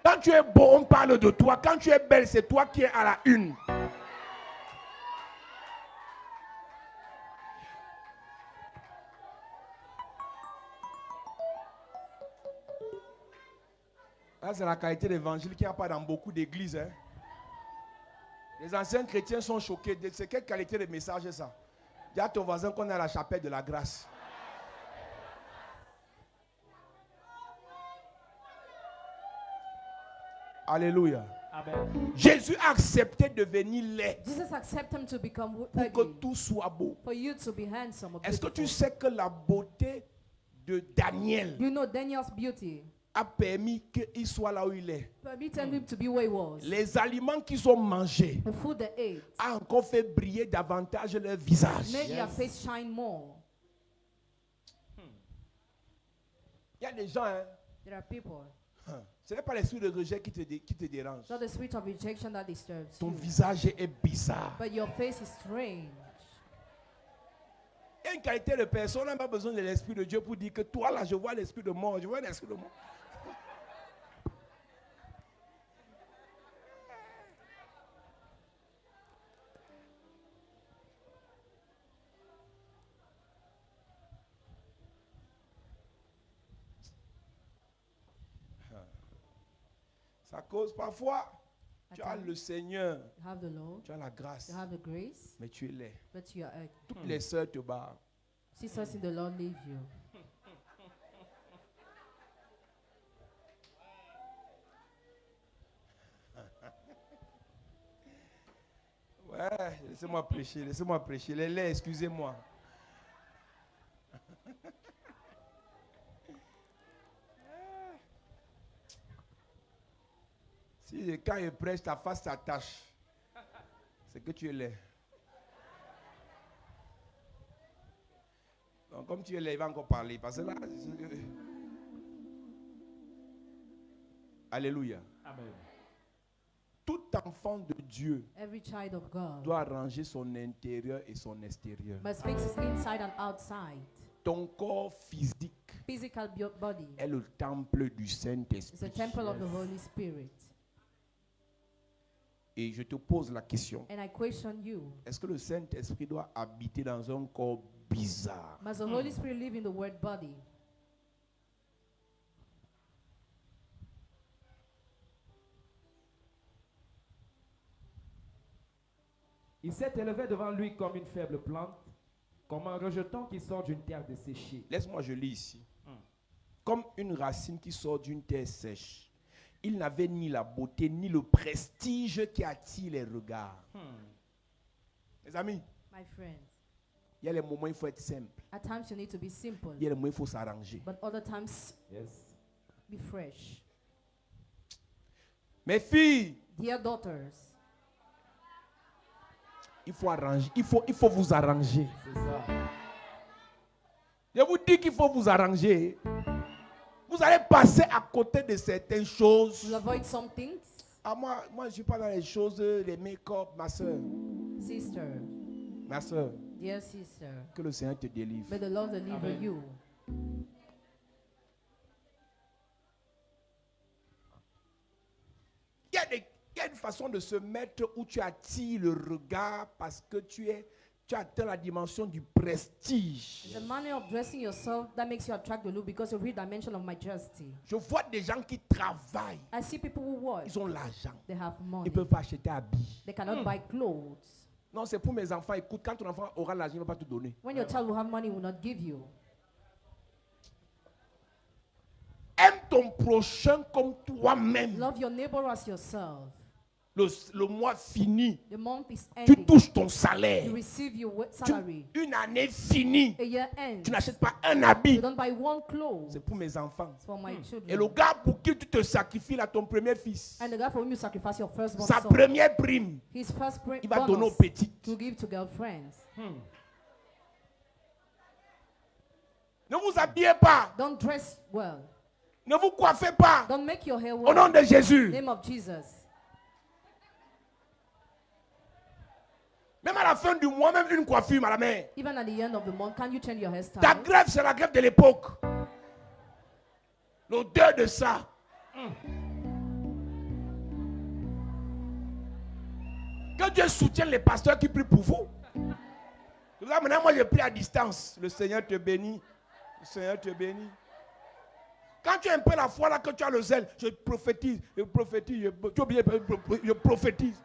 Quand tu es beau, on parle de toi. Quand tu es belle, c'est toi qui es à la une. Là, c'est la qualité de l'évangile qu'il n'y a pas dans beaucoup d'églises. Hein. Les anciens chrétiens sont choqués. C'est quelle qualité de message est ça? Dis à ton voisin qu'on est à la chapelle de la grâce. Alléluia. Amen. Jésus a accepté de devenir laid Jesus accepted him to become pour que ugly, tout soit beau. for you to be handsome or Est-ce que tu beautiful. sais que la beauté de Daniel You know Daniel's beauty a permis qu'il soit là où il est? permitted him to be where he was. Les aliments qu'ils ont mangés The food they ate a encore fait briller davantage leur visage. made their face shine more. Il y a des gens, hein, There are people. ce n'est pas l'esprit de rejet qui te dérange. It's not the spirit of rejection that disturbs Ton you, visage est bizarre. but your face is strange. Il y a une qualité de personne, on n'a pas besoin de l'esprit de Dieu pour dire que toi là, je vois l'esprit de mort, je vois l'esprit de mort. Ça cause parfois, At tu as times, le Seigneur, you have the Lord, tu as la grâce, you have the grace, mais tu es laid. but you are Toutes les sœurs te barrent. sisters in the Lord leave you. Ouais, laissez-moi prêcher, laissez-moi prêcher. Les laits, excusez-moi. Si quand il prêche, ta face s'attache, c'est que tu es laid. Donc, comme tu es laid, il va encore parler. Parce que là, Alléluia. Amen. Tout enfant de Dieu Every child of God doit arranger son intérieur et son extérieur. must fix his inside and outside. Ton corps physique Physical body est le temple du is the Saint-Esprit. temple of the Holy Spirit. Et je te pose la question. And I question you, Est-ce que le Saint-Esprit doit habiter dans un corps bizarre? must the Holy Spirit live in the word body? Il s'est élevé devant lui comme une faible plante, comme un rejeton qui sort d'une terre desséchée. Laisse-moi, je lis ici. Comme une racine qui sort d'une terre sèche. Il n'avait ni la beauté, ni le prestige qui attire les regards. Mes amis, My friends, il y a les moments où il faut être simple. at times you need to be simple, Il y a les moments où il faut s'arranger. but other times Yes. be fresh. Mes filles, Dear daughters, il faut arranger. Il faut vous arranger. C'est ça. Je vous dis qu'il faut vous arranger. Vous allez passer à côté de certaines choses. you'll avoid some things. Ah, moi, je ne suis pas dans les choses, les make-up, ma soeur. Sister, Ma soeur, dear sister, que le Seigneur te délivre. may the Lord deliver Amen. you. Il y a une façon de se mettre où tu attires le regard parce que tu atteins la dimension du prestige. It's a manner of dressing yourself that makes you attract the look because you reach dimension of majesty. Je vois des gens qui travaillent. I see people who work. Ils ont l'argent. They have Ils money. ne peuvent pas acheter habits. They cannot buy clothes. Non, c'est pour mes enfants. Écoute, quand ton enfant aura l'argent, il ne va pas te donner. When your child will have money, he will not give you. Aime ton prochain comme toi-même. Love your neighbor as yourself. Le mois fini, The month is tu ending. touches ton salaire. You receive your Tu- salary. une année finie, A year ends. tu n'achètes pas un You habit. don't buy one clothes. C'est pour mes enfants. It's for my children. Et le gars pour qui tu te sacrifies là, ton premier fils, And the guy for whom you sacrifice your firstborn sa son, première prime, his first il va donner aux bonus petites. to give to girlfriends. Ne vous habillez pas, Don't dress well. ne vous coiffez pas. Don't make your hair Au well. nom de Jésus. Name of Jesus. Même à la fin du mois, même une coiffure, ma mère. Even at the end of the month, can you change your hairstyle? Ta grève, c'est la grève de l'époque. L'odeur de ça. Que Dieu soutienne les pasteurs qui prient pour vous. Maintenant, moi, je prie à distance. Le Seigneur te bénit. Le Seigneur te bénit. Quand tu as un peu la foi là, que tu as le zèle, je prophétise, tu as oublié, je prophétise.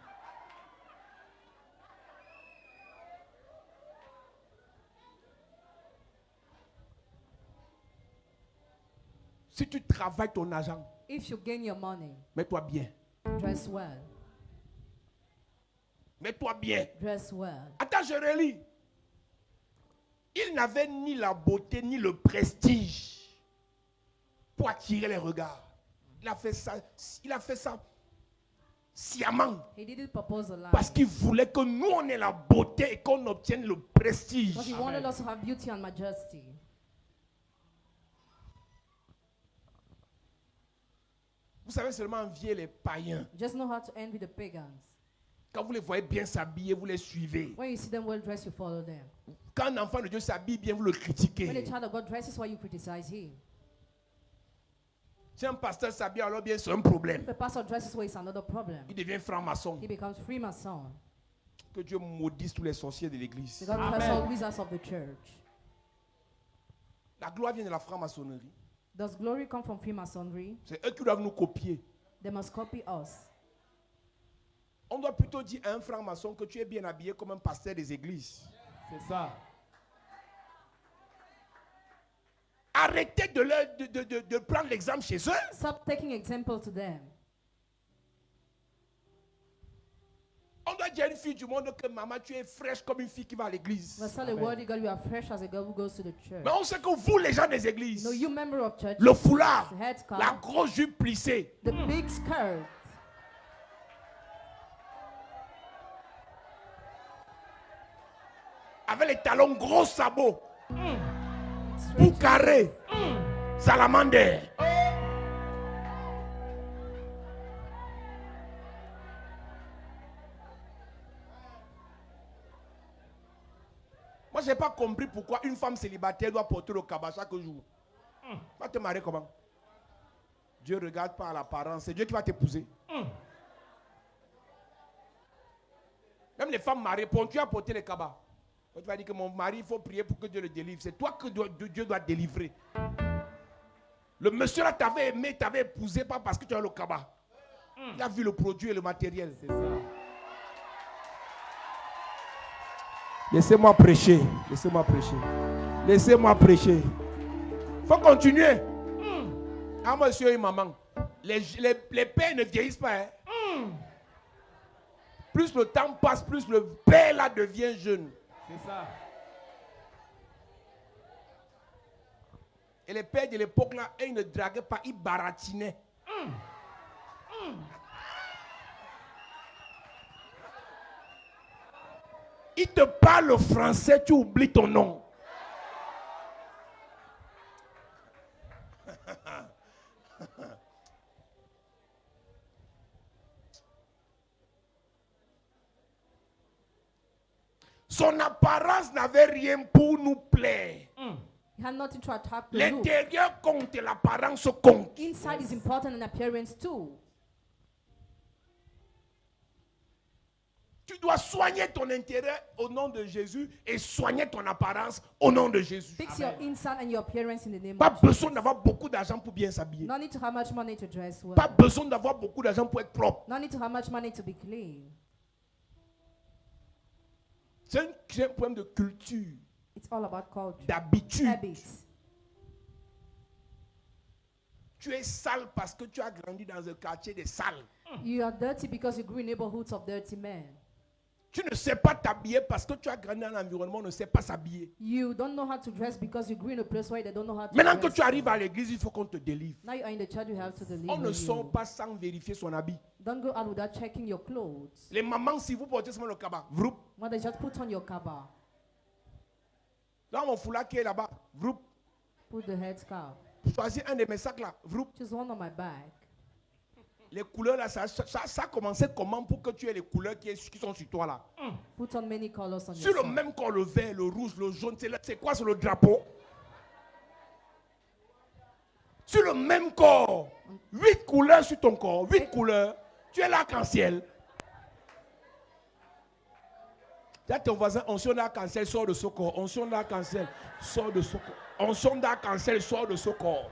Si tu travailles ton argent, If you gain your money, mets-toi bien. dress well. Mets-toi bien. Dress well. Attends, je relis. Il n'avait ni la beauté ni le prestige pour attirer les regards. Il a fait ça sciemment. He did it purposely. Parce qu'il voulait que nous, on ait la beauté et qu'on obtienne le prestige. Because he wanted us to have beauty and majesty. Vous savez seulement envier les païens. Just know how to envy the pagans. Quand vous les voyez bien s'habiller, vous les suivez. When you see them well dressed, you follow them. Quand un enfant de Dieu s'habille bien, vous le When a critiquez. child of God dresses, why you criticize him. Si un pasteur s'habille alors bien, c'est un problème. If a pastor dresses well, it's another problem. Il devient franc-maçon. He becomes Freemason. Que Dieu maudisse tous les sorciers de l'église. Because curse all wizards of the church. La gloire vient de la franc-maçonnerie. Does glory come from Freemasonry? C'est eux qui doivent nous copier. They must copy us. On doit plutôt dire à un franc-maçon que tu es bien habillé comme un pasteur des églises. C'est ça. Arrêtez de prendre l'exemple chez eux. Stop taking example to them. On doit dire à une fille du monde que maman, tu es fraîche comme une fille qui va à l'église. Must tell a worthy girl you are fresh as a girl who goes to the church. Mais on sait que vous, les gens des églises, No, you member of church. le foulard, The headscarf, la grosse jupe plissée, the big skirt, avec les talons gros sabots, straight bout carré, salamander. Moi, je n'ai pas compris pourquoi une femme célibataire doit porter le cabas chaque jour. Va te marier comment? Dieu ne regarde pas à l'apparence, c'est Dieu qui va t'épouser. Même les femmes mariées, tu as porté le cabas. Tu vas dire que mon mari, il faut prier pour que Dieu le délivre. C'est toi que Dieu doit délivrer. Le monsieur là t'avait aimé, t'avait épousé, pas parce que tu as le cabas. Il a vu le produit et le matériel. C'est ça. Laissez-moi prêcher. Laissez-moi prêcher. Laissez-moi prêcher. Faut continuer. Ah, monsieur et maman, les pères ne vieillissent pas. Hein? Plus le temps passe, plus le père là devient jeune. C'est ça. Et les pères de l'époque là, ils ne draguaient pas, ils baratinaient. Ils te parlent français, tu oublies ton nom. Son apparence n'avait rien pour nous plaire. He had nothing to attract the look. L'intérieur compte et l'apparence compte. Inside is important and appearance too. Tu dois soigner ton intérieur au nom de Jésus et soigner ton apparence au nom de Jésus. Fix your inside and your appearance in the name Pas of besoin Jesus. d'avoir beaucoup d'argent pour bien s'habiller. No need to have much money to dress well. Pas besoin d'avoir beaucoup d'argent pour être propre. No need to have much money to be clean. C'est un problème de culture, It's all about culture, d'habitude. habits. Tu es sale parce que tu as grandi dans un quartier de sales. You are dirty because you grew in neighborhoods of dirty men. Tu ne sais pas t'habiller parce que tu as grandi dans un environnement où on ne sait pas s'habiller. You don't know how to dress because you grew in a place where they don't know how to Maintenant que dress. tu arrives à l'église, il faut qu'on te délivre. Now you are in the church, you have to deliver On ne you. sort pas sans vérifier son habit. Don't go out without checking your clothes. Les mamans, si vous portez seulement le cabas, vroup. Mother, just put on your kaba. Dans mon foulard qui est là-bas, vroup. Put the headscarf. Choisis un de mes sacs là, vroup. Choose one on my back. Les couleurs là, ça a commencé comment pour que tu aies les couleurs qui sont sur toi là? Put on many colors on Sur le yourself. même corps, le vert, le rouge, le jaune, c'est quoi sur le drapeau? Sur le même corps, 8 couleurs sur ton corps, 8 couleurs. Tu es l'arc-en-ciel. Là, ton voisin, onction d'arc-en-ciel, sort de ce corps. Onction d'arc-en-ciel, sort de ce corps. Onction d'arc-en-ciel, sort de ce corps.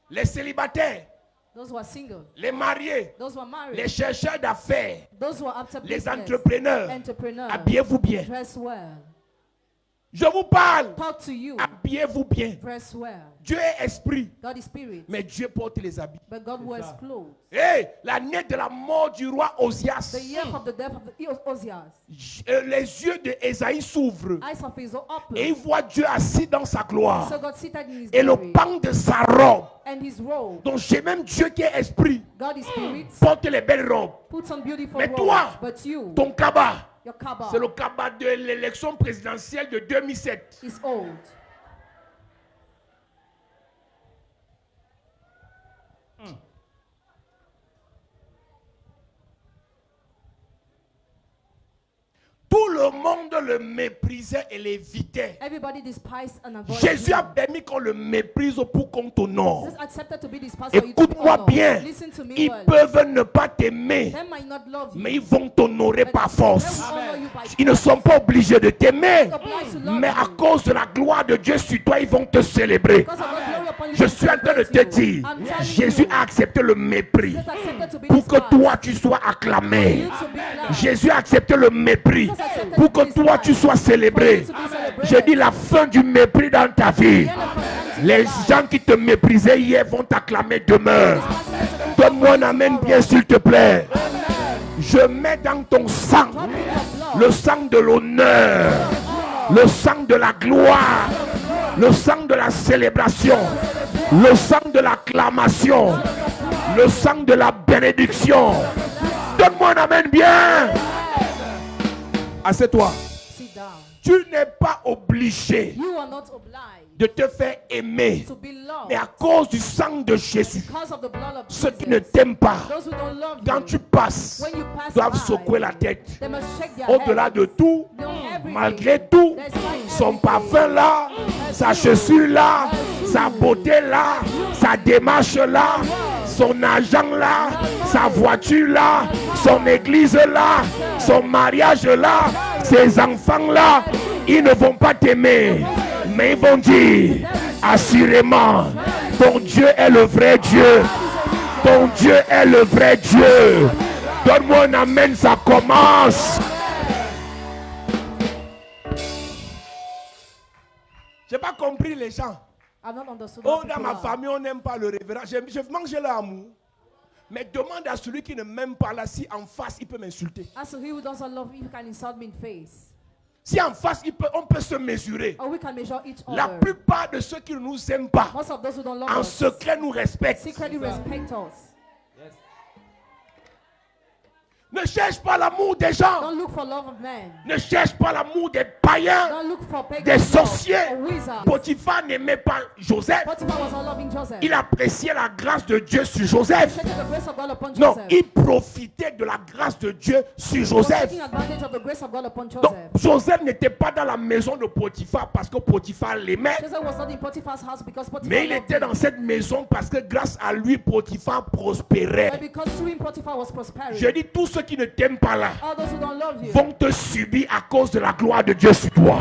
Les célibataires, Those who are single, les mariés, those who are married, les chercheurs d'affaires, those who are up to les business, entrepreneurs, entrepreneurs, habillez-vous bien. dress well. Je vous parle, Talk to you, habillez-vous bien. dress well. Dieu est esprit, God is spirit, mais Dieu porte les habits. but God wears ça. clothes. Hey, l'année de la mort du roi Osias, The year of the death of the Ozias, les yeux de Ésaïe s'ouvrent eyes of his open. et il voit Dieu assis dans sa gloire. So God seated in his Et le glory, pan de sa robe, and his robe. donc j'ai même Dieu qui est esprit, God is spirit, porte les belles robes. puts on beautiful Mais robes. toi, But you, Ton cabas, your kaba c'est le cabas de l'élection présidentielle de 2007. is old. Tout le monde le méprisait et l'évitait. Everybody despised and avoided Jésus a him. permis qu'on le méprise pour qu'on t'honore. Jesus accepted to be despised for you to be Écoute-moi honored. bien. Listen to me Ils well. peuvent ne pas t'aimer, They might not love you, mais ils vont t'honorer but par they force. will honor you by Ils ne sont pas obligés de t'aimer, obliged to love mais à you. cause de la gloire de Dieu sur toi, ils vont te célébrer. Because of God's glory upon you, Je they suis en train de celebrate te you. dire, I'm telling Jésus you, a accepté le mépris Jesus accepted to be pour que despised. toi tu sois acclamé. You to be glad. Jésus a accepté le mépris pour que toi tu sois célébré. Je dis la fin du mépris dans ta vie. Les gens qui te méprisaient hier vont t'acclamer demain. Donne-moi un amen bien s'il te plaît. Je mets dans ton sang le sang de l'honneur, le sang de la gloire, le sang de la célébration, le sang de l'acclamation, le sang de la bénédiction. Donne-moi un amen bien. Assieds-toi. Sit down. Tu n'es pas obligé You are not obliged de te faire aimer, to be loved mais à cause du sang de Jésus, because of the blood of ceux qui Jesus. ne t'aiment pas, Those who don't love quand you, tu passes, when you pass doivent by, secouer la tête. they must shake their Au-delà head. de tout, Beyond everything, malgré tout, despite son everything, parfum là, sa chaussure là, sa beauté là, sa démarche là, son argent là, sa voiture là, son église là, son mariage là, ses enfants là, ils ne vont pas t'aimer, mais ils vont dire, assurément, ton Dieu est le vrai Dieu. Ton Dieu est le vrai Dieu. Donne-moi un amen, ça commence. J'ai pas compris les gens. I've not understood Oh, what dans people ma are. famille, on n'aime pas le révérend. Je mange l'amour. Mais demande à celui qui ne m'aime pas là si en face il peut m'insulter. As to he who doesn't love you, can insult me in face. Si en face on peut se mesurer. Or we can measure each La other. plupart de ceux qui ne nous aiment pas, Most of those who don't love en us secret nous respectent. secretly respect us. Yes. Ne cherche pas l'amour des gens. Don't look for love of men. Ne cherche pas l'amour des païens, Don't look for pagans des sorciers. or wizards. Potiphar n'aimait pas Joseph. Potiphar was not loving Joseph. Il appréciait la grâce de Dieu sur He Joseph. taking the grace of God upon Non, Joseph. il profitait de la grâce de Dieu sur He was Joseph. taking advantage of the grace of God upon Donc, Joseph. Joseph n'était pas dans la maison de Potiphar parce que Potiphar l'aimait, Joseph was not in Potiphar's house because Potiphar mais il loved était him. dans cette maison parce que grâce à lui, Potiphar But prospérait. because through him Potiphar was prospering. Je dis, tous ceux qui ne t'aiment pas là All those who don't love you, vont te subir à cause de la gloire de Dieu sur toi.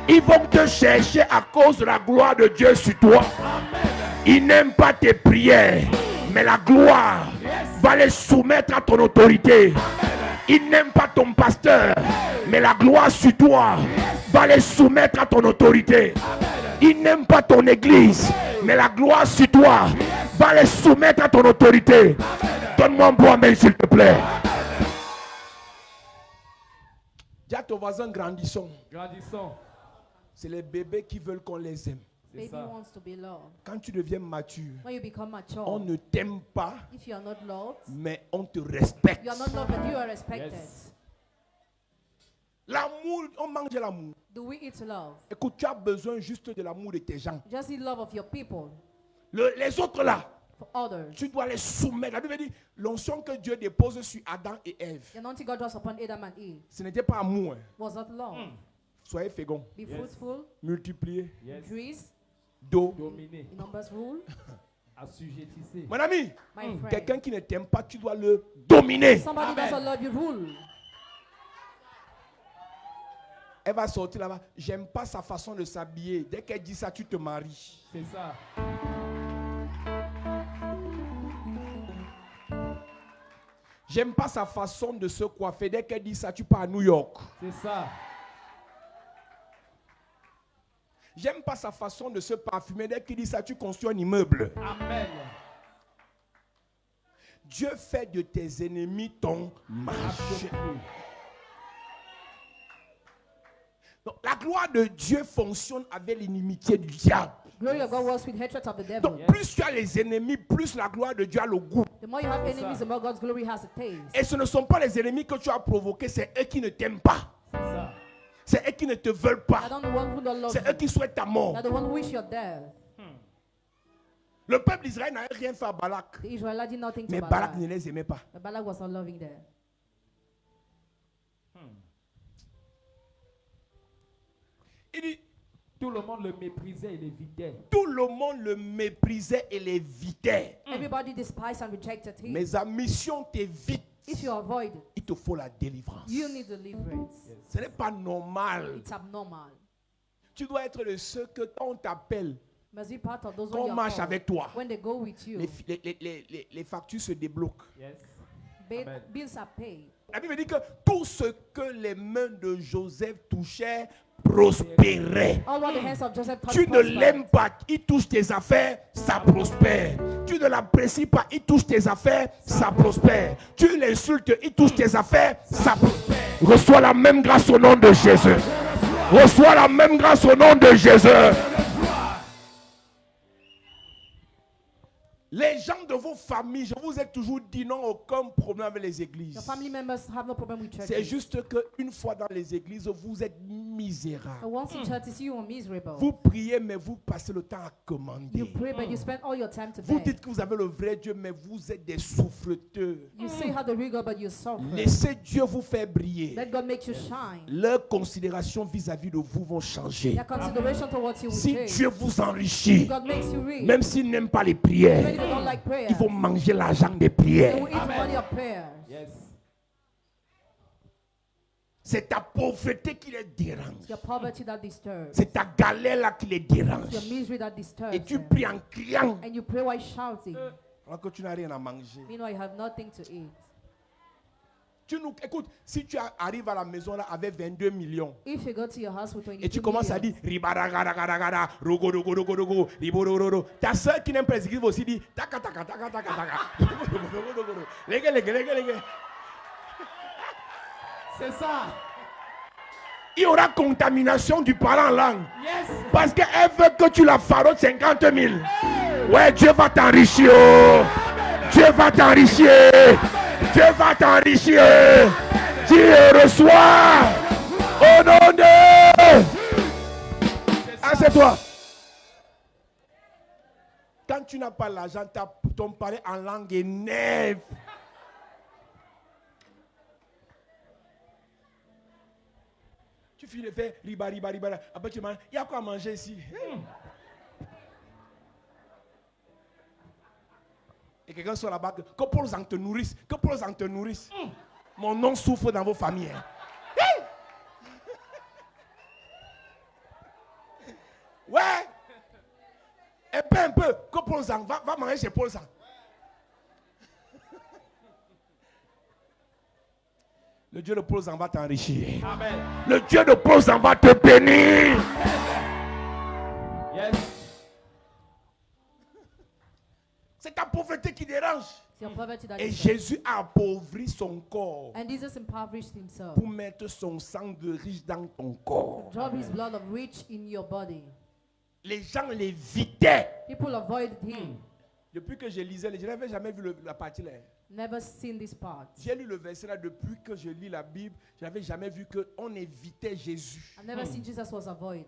Ils vont te chercher à cause de la gloire de Dieu sur toi. Ils n'aiment pas tes prières, mais la gloire va les soumettre à ton autorité. Ils n'aiment pas ton pasteur, mais la gloire sur toi va les soumettre à ton autorité. Ils n'aiment pas ton église, mais la gloire sur toi va les soumettre à ton autorité. Donne-moi un bon amen, s'il te plaît. Dis à ton voisin, grandissons. Grandissons. C'est les bébés qui veulent qu'on les aime. C'est baby ça. wants to be loved. Quand tu deviens mature, When you become mature, on ne t'aime pas, if you are not loved, mais on te respecte. you are not loved but you are respected. Yes. L'amour, on mange de l'amour. Do we eat love? Écoute, tu as besoin juste de l'amour de tes gens. Just eat love of your people. Les autres là, For others. tu dois les soumettre. La Bible dit, l'onction que Dieu dépose sur Adam et Ève, The anointing God was upon Adam and Eve ce n'était pas amour. Hein. was not love. Soyez féconds, Be Yes. fruitful, multipliez, Yes. increase, d'eau. Dominer. in numbers rule. Assujettissez. Mon ami, My friend. quelqu'un qui ne t'aime pas, tu dois le dominer. Somebody doesn't love you, rule. Elle va sortir là-bas. J'aime pas sa façon de s'habiller. Dès qu'elle dit ça, tu te maries. C'est ça. J'aime pas sa façon de se coiffer. Dès qu'elle dit ça, tu pars à New York. C'est ça. J'aime pas sa façon de se parfumer. Dès qu'il dit ça, tu construis un immeuble. Amen. Dieu fait de tes ennemis ton marché. Donc, la gloire de Dieu fonctionne avec l'inimitié du diable. Glory of God works with hatred of the devil. Donc, plus tu as les ennemis, plus la gloire de Dieu a le goût. The more you have enemies, the more God's glory has a taste. Et ce ne sont pas les ennemis que tu as provoqués, c'est eux qui ne t'aiment pas. C'est ça. C'est eux qui ne te veulent I pas. don't the one who don't love C'est eux you. qui souhaitent ta mort. They're the one who wish your death. Le peuple d'Israël n'avait rien fait à Balak. The Israelites did nothing to Mais Balak. Balak ne les aimait pas. But Balak was not loving them. Il dit, tout le monde le méprisait et l'évitait. tout le monde le méprisait et l'évitait. Everybody despised and rejected him. Mais amis, si on t'évite, If you avoid, il te faut la délivrance. you need deliverance. Ce n'est pas normal. It's abnormal. Tu dois être le seul que quand on t'appelle, Must be part of those quand when on you marche are avec toi, when they go with you. les factures se débloquent. Yes. Bill- Amen. bills are paid. La Bible dit que tout ce que les mains de Joseph touchaient prospérait. All what the hands of Joseph touched Tu ne prospered. l'aimes pas, il touche tes affaires, ça prospère. Tu ne l'apprécies pas, il touche tes affaires, ça prospère. Tu l'insultes, il touche tes affaires, ça prospère. Reçois la même grâce au nom de Jésus. Reçois la même grâce au nom de Jésus. Les gens de vos familles, je vous ai toujours dit, n'ont aucun problème avec les églises. Your family members have no problem with churches. C'est juste qu'une fois dans les églises, vous êtes misérables. But once in churches, you are miserable. Vous priez, mais vous passez le temps à You commander. pray, but you spend all your time to Vous beg. dites que vous avez le vrai Dieu, mais vous êtes des souffreteurs. You say how the regal, but you suffer. Laissez Dieu vous faire briller. Let God make you shine. Leurs considérations vis-à-vis de vous vont changer. Their consideration towards you will Si change. Dieu vous enrichit, God makes you rich. même s'il n'aime pas les Even prières, if they don't like prayer, ils vont manger l'argent des they prières. will eat the money of prayer. Yes. C'est ta pauvreté qui les dérange. It's your poverty that disturbs. C'est ta galère là qui les dérange. It's your misery that disturbs Et tu them. pries en criant And you pray while shouting. alors que tu n'as rien à manger. Meanwhile, you have nothing to eat. Écoute, si tu arrives à la maison là avec 22 millions If you go to your house with 22 et tu commences à million, dire ribaragaragaragara, rogo rogo rogo rogo, ribororo, ta soeur qui n'aime pas les églises va aussi dire taka taka taka taka taka. Légué, légué, légué, légué. C'est ça. Il y aura contamination du parent en langue. Yes. Parce qu'elle veut que tu la farotes 50 000. Ouais, Dieu va t'enrichir. Oh. Dieu va t'enrichir. Dieu va t'enrichir. Dieu reçoit. Au nom de... Ah, c'est toi. Quand tu n'as pas l'argent, ton parler en langue énerve. Tu finis de faire riba, riba, riba. Après tu manges. Il y a quoi à manger ici? Et quelqu'un sur la bas, que Paul Zang te nourrisse. Que Paul Zang te nourrisse. Mon nom souffre dans vos familles. Hein. Ouais. Un peu. Que Paul Zang va manger chez Paul Zang. Le Dieu de Paul Zang va t'enrichir. Amen. Le Dieu de Paul Zang va te bénir. Yes. C'est ta pauvreté qui dérange. it's your poverty that Et disturbs. Jésus a appauvri son corps And Jesus impoverished himself. pour mettre son sang de riche dans ton corps. Drop his blood of rich in your body. Les gens l'évitaient. People avoided him. Depuis que je lisais, je n'avais jamais vu la partie là. Never seen this part. J'ai lu le verset là depuis que je lis la Bible. Je n'avais jamais vu qu'on évitait Jésus. I've never seen Jesus was avoided.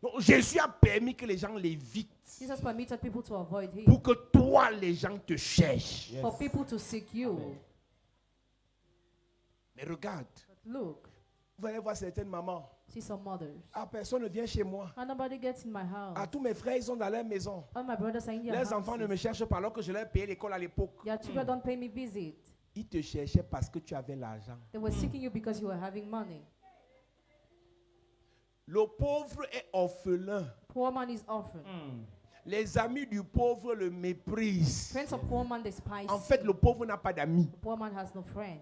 Donc, Jésus a permis que les gens l'évitent. Jesus permitted people to avoid him. Pour que toi, les gens te cherchent. Yes. For people to seek you. Mais regarde, But look, vous allez voir certaines mamans. see some mothers. Ah, personne ne vient chez moi. And nobody gets in my house. Ah, tous mes frères, ils sont dans leur maison. All my brothers are in their Les enfants ne me houses. cherchent pas alors que je leur payais l'école à l'époque. Your children don't pay me visit. Ils te cherchaient parce que tu avais l'argent. They were seeking you because you were having money. Le pauvre est orphelin. Poor man is orphan. Les amis du pauvre le méprisent. Friends of poor man despise En fait, him. le pauvre n'a pas d'amis. Poor man has no friend.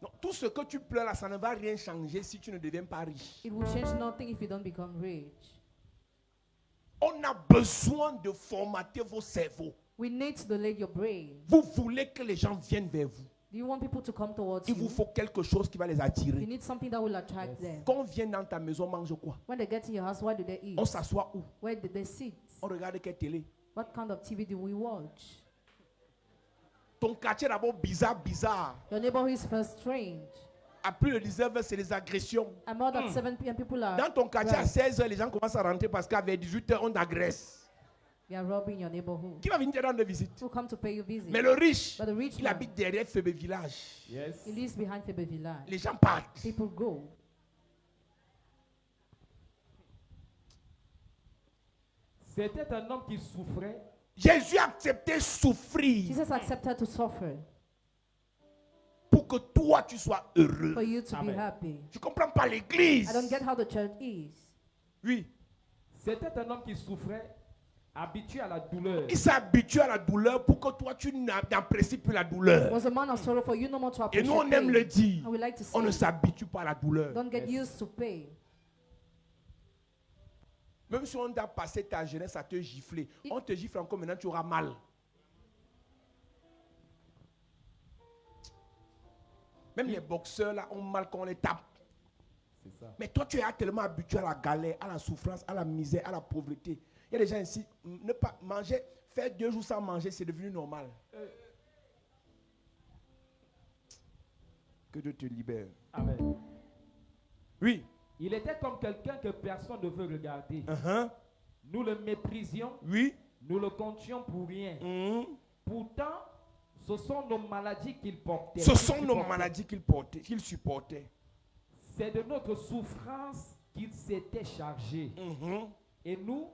Donc, tout ce que tu pleures là, ça ne va rien changer si tu ne deviens pas riche. It will change nothing if you don't become rich. On a besoin de formater vos cerveaux. We need to delay your brain. Vous voulez que les gens viennent vers vous. Do you want people to come towards Il vous you? faut quelque chose qui va les You attirer. need something that will attract them. Quand on vient dans ta maison, mange quoi? When they get in your house, what do they eat? On s'assoit où? Where do they sit? On regarde quelle télé? What kind of TV do we watch? Ton quartier d'abord bizarre, bizarre. Your neighborhood is first strange. Après le 19h, c'est les agressions. And more than 7 p.m. people are Dans ton quartier, à right. 16h, les gens commencent à rentrer parce qu'avec 18h, on agresse. They are robbing your neighborhood. Qui va venir te rendre visite? Who come to pay you visit? Mais le riche, But the rich il man, habite derrière Febe Village. Yes. he lives behind Febe Village. Les gens partent. People go. C'était un homme qui souffrait. Jésus a accepté souffrir Jesus accepted to suffer pour que toi tu sois heureux. for you to be Amen. happy. Tu comprends pas l'église? I don't get how the church is. Oui. C'était un homme qui souffrait, habitué à la douleur. Il s'est habitué à la douleur pour que toi tu n'apprécies plus la douleur. Was a man of sorrow for you no more to Et appreciate nous on aime pain. le dire. And we like to On ne say, s'habitue pas à la douleur. don't get used to pain. Même si on t'a passé ta jeunesse à te gifler, on te gifle encore maintenant, tu auras mal. Même les boxeurs là ont mal quand on les tape. C'est ça. Mais toi tu es tellement habitué à la galère, à la souffrance, à la misère, à la pauvreté. Il y a des gens ici, ne pas manger, faire 2 jours sans manger, c'est devenu normal. Que Dieu te libère. Amen. Oui. Il était comme quelqu'un que personne ne veut regarder. Uh-huh. Nous le méprisions, Oui. nous le comptions pour rien. Mhm. Pourtant, ce sont nos maladies qu'il portait. Ce qu'il sont nos supportait. maladies qu'il portait, qu'il supportait. C'est de notre souffrance qu'il s'était chargé. Mhm. Et nous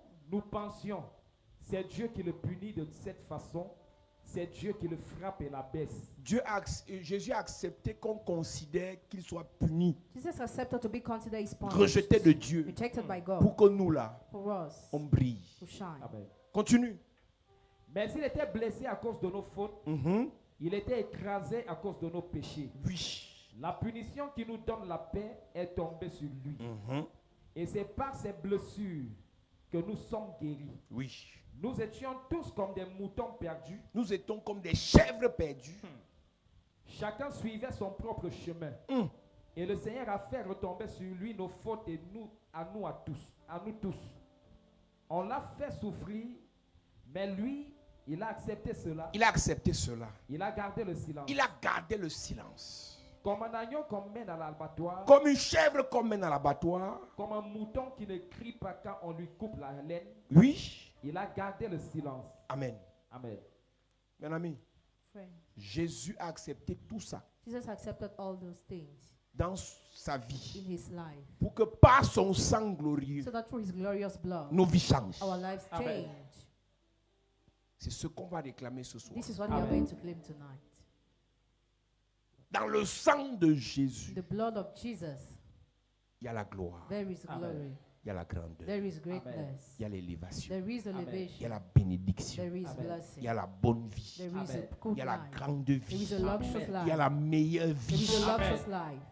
pensions, c'est Dieu qui le punit de cette façon, c'est Dieu qui le frappe et l'abaisse. Jésus a accepté qu'on considère qu'il soit puni, Jesus accepted to be considered his rejeté de Dieu, rejected by God pour que nous là, for us on brille. to shine. Amen. Continue. Mais il était blessé à cause de nos fautes, Mhm. il était écrasé à cause de nos péchés. Oui. La punition qui nous donne la paix est tombée sur lui. Mhm. Et c'est par ses blessures que nous sommes guéris. Oui. Nous étions tous comme des moutons perdus. Nous étions comme des chèvres perdues. Chacun suivait son propre chemin. Mm. Et le Seigneur a fait retomber sur lui nos fautes et à nous tous. On l'a fait souffrir, mais lui, il a accepté cela. Il a accepté cela. Il a gardé le silence. Il a gardé le silence. Comme un agneau qu'on mène à l'abattoir, Comme une chèvre qu'on mène à l'abattoir. comme un mouton qui ne crie pas quand on lui coupe la laine, Oui. il a gardé le silence. Amen. Amen. Mon ami, Friend, Jésus a accepté tout ça Jesus accepted all those things dans sa in vie his life pour que par son sang glorieux, so that through his glorious blood, nos vies changent. our lives Amen. change. C'est ce qu'on va réclamer ce soir. This is what we are Amen. going to claim tonight. Dans le sang de In Jésus, the blood of Jesus, il y a la gloire, there is Amen. glory, il y a la grandeur, there is greatness, il y a l'élévation, there is Amen. il y a elevation, la bénédiction, there is Amen. il blessing, y a la bonne vie, there is Amen. a il good y a la life, grande there is vie, a luxurious Amen. il y a life, la meilleure there is vie. a Amen. luxurious life.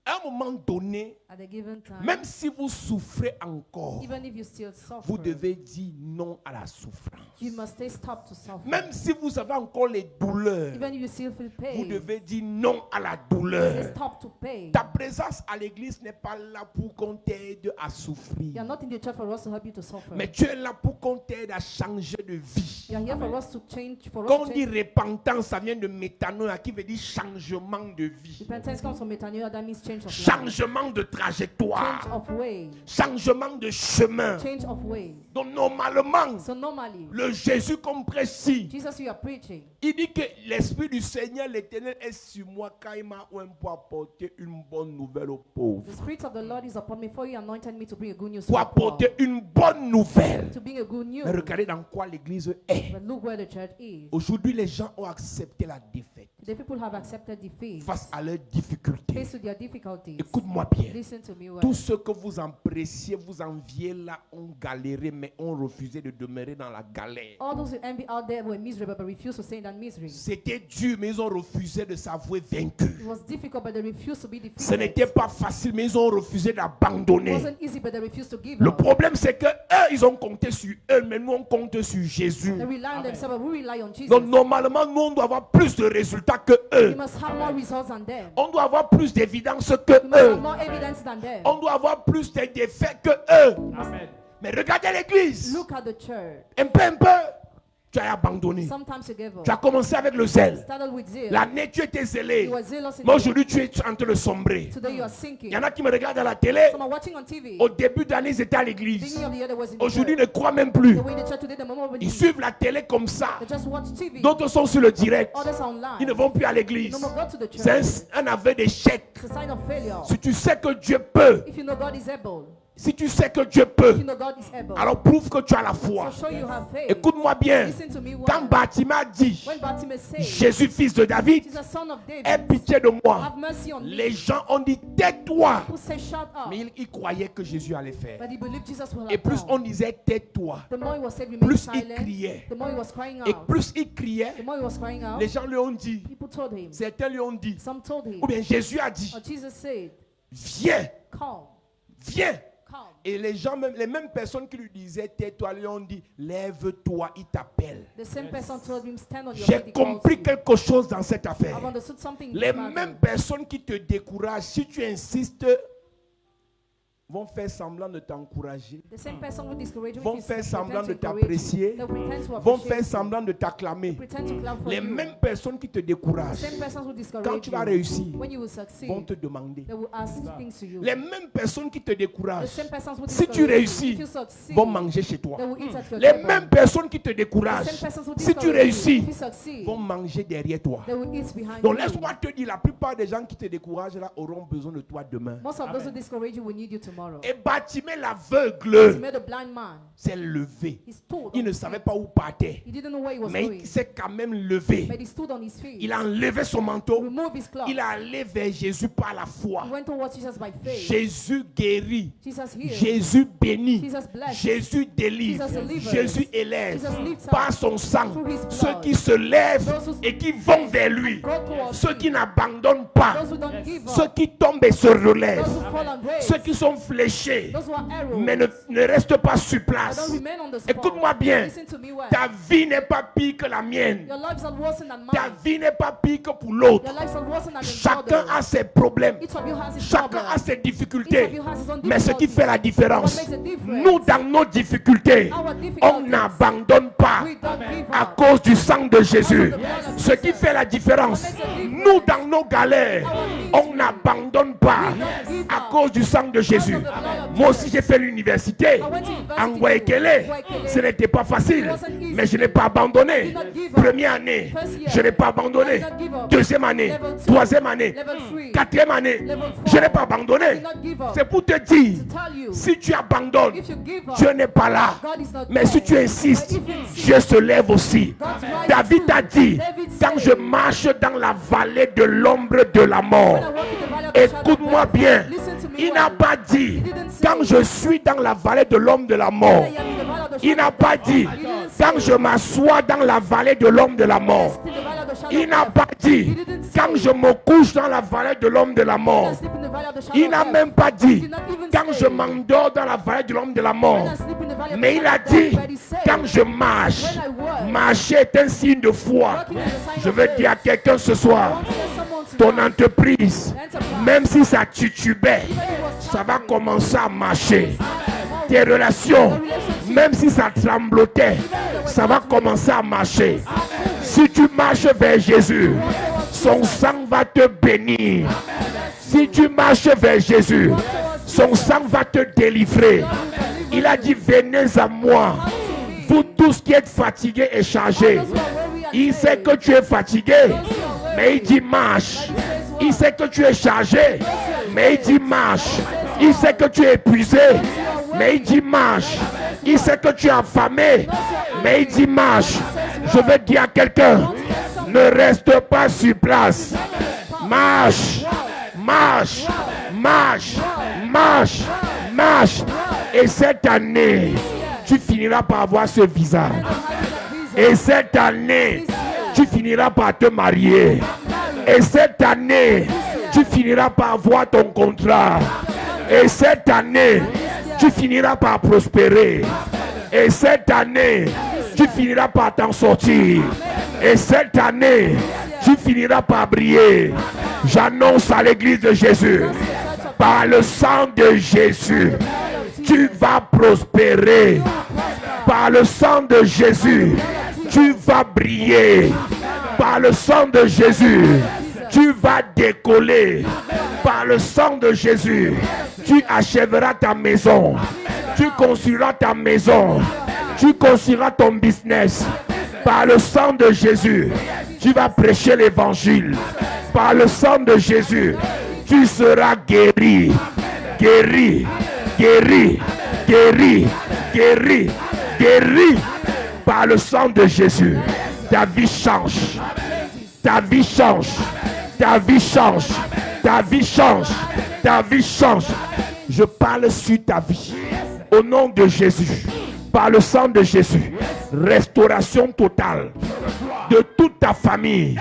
À un moment donné, At a given time, même si vous souffrez encore, even if you still suffer, vous devez dire non à la souffrance. you must stay stopped to suffer. Même si vous avez encore les douleurs, Even if you still feel vous pain, devez dire non à la stay douleur. stopped to pain. Ta présence à l'église n'est pas là pour qu'on t'aide à You are souffrir. not in the church for us to help you to suffer. Mais tu es là pour qu'on t'aide à changer de vie. You are here for us to change. For Quand us on to dit change. repentance, ça vient de métanoïa qui veut dire changement de vie. Repentance comes from metanoia, that means change of life, Changement de change trajectoire. of way, Changement de chemin. change of way. Donc normalement, So normally, le Jésus qu'on précise, Jesus, you are preaching. il dit que l'Esprit du Seigneur l'Éternel est sur moi car il m'a oint pour apporter une bonne nouvelle aux pauvres. The Spirit of the Lord is upon me, for He anointed me to bring a good news to Pour the poor. apporter une bonne nouvelle. To bring a good news. Mais regardez dans quoi l'église est. But look where the church is. Aujourd'hui, les gens ont accepté la défaite The people have accepted defeat. face à leurs difficultés. Faced with their difficulties. Écoute-moi bien. Listen to me well. Tous ceux que vous appréciez, vous enviez là, ont galéré, mais ont refusé de demeurer dans la galère. All those who envy out there were miserable but refused to stay in that misery. C'était dur, mais ils ont refusé de s'avouer vaincus. It was difficult, but they refused to be defeated. Ce n'était pas facile, mais ils ont refusé It d'abandonner. wasn't easy, but they refused to give Le up. problème, c'est que eux, ils ont compté sur eux, mais nous, on compte sur Jésus. They rely on Amen. themselves, but we rely on Jesus. Donc, normalement, nous, on doit avoir plus de résultats que We eux. must have more results than them. On doit avoir plus d'évidence que We must have eux. more evidence than them. On doit avoir plus de défaits que eux. Amen. Mais regardez l'église. Look at the church. Un peu, tu as abandonné. Sometimes you give up. Tu as commencé avec le zèle. Started with zeal. L'année, tu étais zélé. You were zealous in Mais the aujourd'hui, tu es en train de sombrer. Today you are Il sinking. y en a qui me regardent à la télé. Some are watching on TV. Au début d'année, ils étaient à l'église. Beginning of the year, they was in the Aujourd'hui, ils church. ne croient même plus. The way in the church today, the moment when Ils suivent la télé comme ça. they just watch TV. D'autres sont sur le direct. Others are online. Ils ne vont plus à l'église. No more go to the church. C'est un aveu d'échec. It's a sign of failure. Si tu sais que Dieu peut, If you know God is able, Si tu sais que Dieu If peut, you know God is able, alors prouve que tu as la foi. so show you have faith. Écoute-moi bien. Listen to me well. Quand Bartimée dit, When Bartimaeus said, Jésus, fils de David, Jesus, son of David, aie pitié de moi. have mercy on me. Les gens ont dit, tais-toi. Who say, shut up? Mais il croyait que Jésus allait faire. But he believed Jesus will Et have plus done. on disait, tais-toi, The more he was said, remain plus il silent. criait. The more he was crying Et out. plus il criait, The more he was crying out. les gens lui ont dit, People told him. certains lui ont dit, Some told him. ou bien Jésus a dit, Or Jesus said, viens, come, viens. come. Et les gens, même, les mêmes personnes qui lui disaient, tais-toi, lui ont dit, lève-toi, il t'appelle. The same person told him, stand on your J'ai feet. he calls compris you. quelque chose dans cette affaire. I've understood something in Les this matter. mêmes personnes qui te découragent, si tu insistes, vont faire semblant de t'encourager, The same person who discourage you, vont if you faire pretend semblant to de encourage t'apprécier, you, they'll pretend to vont appreciate faire you, semblant de t'acclamer. pretend to clap for Les you. mêmes personnes qui te The découragent, same persons who quand discourage tu vas you, réussir, when you will succeed, vont te demander. they will ask things to you. Les mêmes personnes qui te The découragent, same persons who si tu discourage you, réussis, if you succeed, vont manger chez toi. they will eat at your Les table. mêmes personnes qui te The découragent, same persons who si tu discourage you, réussis, if you succeed, vont manger derrière toi. they will eat behind Donc you. laisse-moi te dire, la plupart des gens qui te découragent là auront besoin de toi demain. Most of those who discourage you will need you tomorrow. Et Bartimée He l'aveugle made a blind man. s'est levé. He stood Il on ne his savait feet. pas où partait, He didn't know where he was mais going, il s'est quand même levé. but he stood on his feet. Il a enlevé son manteau. Removed his cloth. Il est allé vers Jésus par la foi. He went towards Jesus by faith. Jésus guérit. Jesus healed. Jésus bénit. Jesus blessed. Jésus délivre. Jesus delivers. Jésus élève. Jesus lifts up. Par son sang, Through his blood. ceux qui se lèvent Those who et qui vont vers lui. go towards Ceux him. qui n'abandonnent pas. Those who don't give Ceux up. qui tombent et se relèvent. Those who fall and raise. Ceux qui sont fléchés, Those who are arrows. mais ne restent pas sur But place. don't remain on the spot. Écoute-moi bien. Listen to me well. Ta vie n'est pas pire que la mienne. Your lives are worse than mine. Ta vie n'est pas pire que pour l'autre. Your lives are worse than Chacun a ses problèmes. Each of you has his Chacun problem. a ses Each difficultés. of you has his own Mais ce qui fait la différence, What makes a difference? nous dans nos difficultés, Our difficulties, on n'abandonne pas we don't give à up. cause du sang de Jésus. Because of the blood of Ce qui Jesus. fait la différence, What makes a difference? nous dans nos galères, Our needs, on n'abandonne pas we don't give à up. cause du sang de Jésus. Because of the blood of Moi Jesus. aussi j'ai fait l'université I went to university en Guayaquil. Guayaquil. Ce n'était pas facile, It wasn't easy. mais je n'ai pas abandonné. Did not give up. Première année, First year. je n'ai pas abandonné. Did not give up. Deuxième année, Level two. troisième année, Level 3. quatrième année, Level je four. n'ai pas abandonné. Did not give up. C'est pour te dire, To tell you, si tu abandonnes, if you give up, Dieu n'est pas là. God is not Mais there. si tu insistes, But if you insist, Dieu se lève aussi. God's right David too. a dit, David quand said, je marche dans la vallée de l'ombre de la mort, when I walk in the valley of the shadow of écoute-moi death, bien, listen to me il well. n'a pas dit, He didn't say, quand je suis dans la vallée de l'homme de la mort. when I am in the valley of the Il shadow n'a of pas death. dit, He didn't quand say, je m'assois dans la vallée de l'homme de la mort. rest in the valley of the shadow Il of n'a death. pas dit, He didn't say, quand je me couche dans la vallée de l'homme de la when mort. I sleep in the valley of the shadow Il of n'a death. même pas He dit, did not even quand say, je m'endors dans la vallée de l'homme de la mort. when I sleep in the valley of Mais the il a shadow of dit, death, but he said, quand je marche, when I work, marcher est un signe de foi. walking is a sign Je of veux faith. dire à quelqu'un ce I soir, want to tell someone ton tonight, entreprise, même si ça titubait, even if it was ça va suffering, commencer à marcher. how Tes relations, même si ça tremblotait, ça va commencer à marcher. Si tu marches vers Jésus, son sang va te bénir. Si tu marches vers Jésus, son sang va te délivrer. Il a dit, venez à moi, vous tous qui êtes fatigués et chargés. Il sait que tu es fatigué, mais il dit marche. Il sait que tu es chargé, mais il dit marche. Il sait que tu es épuisé, mais il dit marche. Il sait que tu es affamé, mais il dit marche. Je veux dire à quelqu'un, ne reste pas sur place. Marche, marche, marche, marche, marche. Et cette année, tu finiras par avoir ce visage. Et cette année, tu finiras par te marier. Et cette année, tu finiras par avoir ton contrat. Et cette année, tu finiras par prospérer. Et cette année, tu finiras par t'en sortir. Et cette année, tu finiras par briller. J'annonce à l'église de Jésus, par le sang de Jésus, tu vas prospérer. Par le sang de Jésus, tu vas briller. Par le sang de Jésus, tu vas décoller. Par le sang de Jésus, tu achèveras ta maison. Tu construiras ta maison. Tu construiras ton business. Par le sang de Jésus, tu vas prêcher l'évangile. Par le sang de Jésus, tu seras guéri. Guéri. Guéri, guéri, guéri, guéri par le sang de Jésus. Ta vie change. Ta vie change. Ta vie change. Ta vie change. Ta vie change. Je parle sur ta vie. Au nom de Jésus. Par le sang de Jésus. Restauration totale de toute ta famille.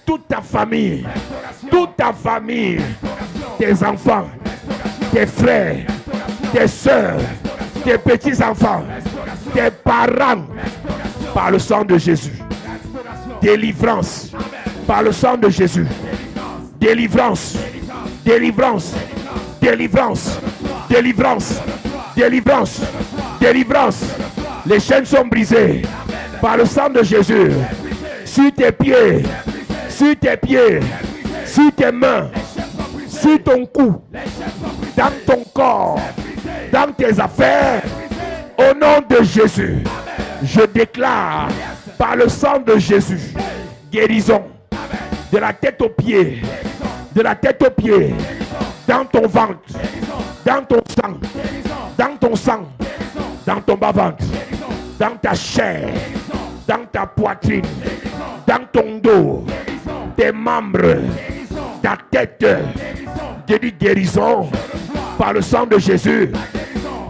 Toute ta famille. Toute ta famille. Tes enfants. Tes frères. Tes soeurs. Tes petits-enfants. Tes parents. Par le sang de Jésus. Délivrance. Par le sang de Jésus. Délivrance. Délivrance. Délivrance. Délivrance. Délivrance. Délivrance. Les chaînes sont brisées. Par le sang de Jésus. Sur tes pieds. Sur tes pieds. Sur tes mains. Sur ton cou. Dans ton corps. Dans tes affaires. Au nom de Jésus. Je déclare par le sang de Jésus, guérison de la tête aux pieds, de la tête aux pieds, dans ton ventre, dans ton sang, dans ton sang, dans ton bas-ventre, dans ta chair, dans ta poitrine, dans ton dos, tes membres, ta tête. Je dis guérison par le sang de Jésus,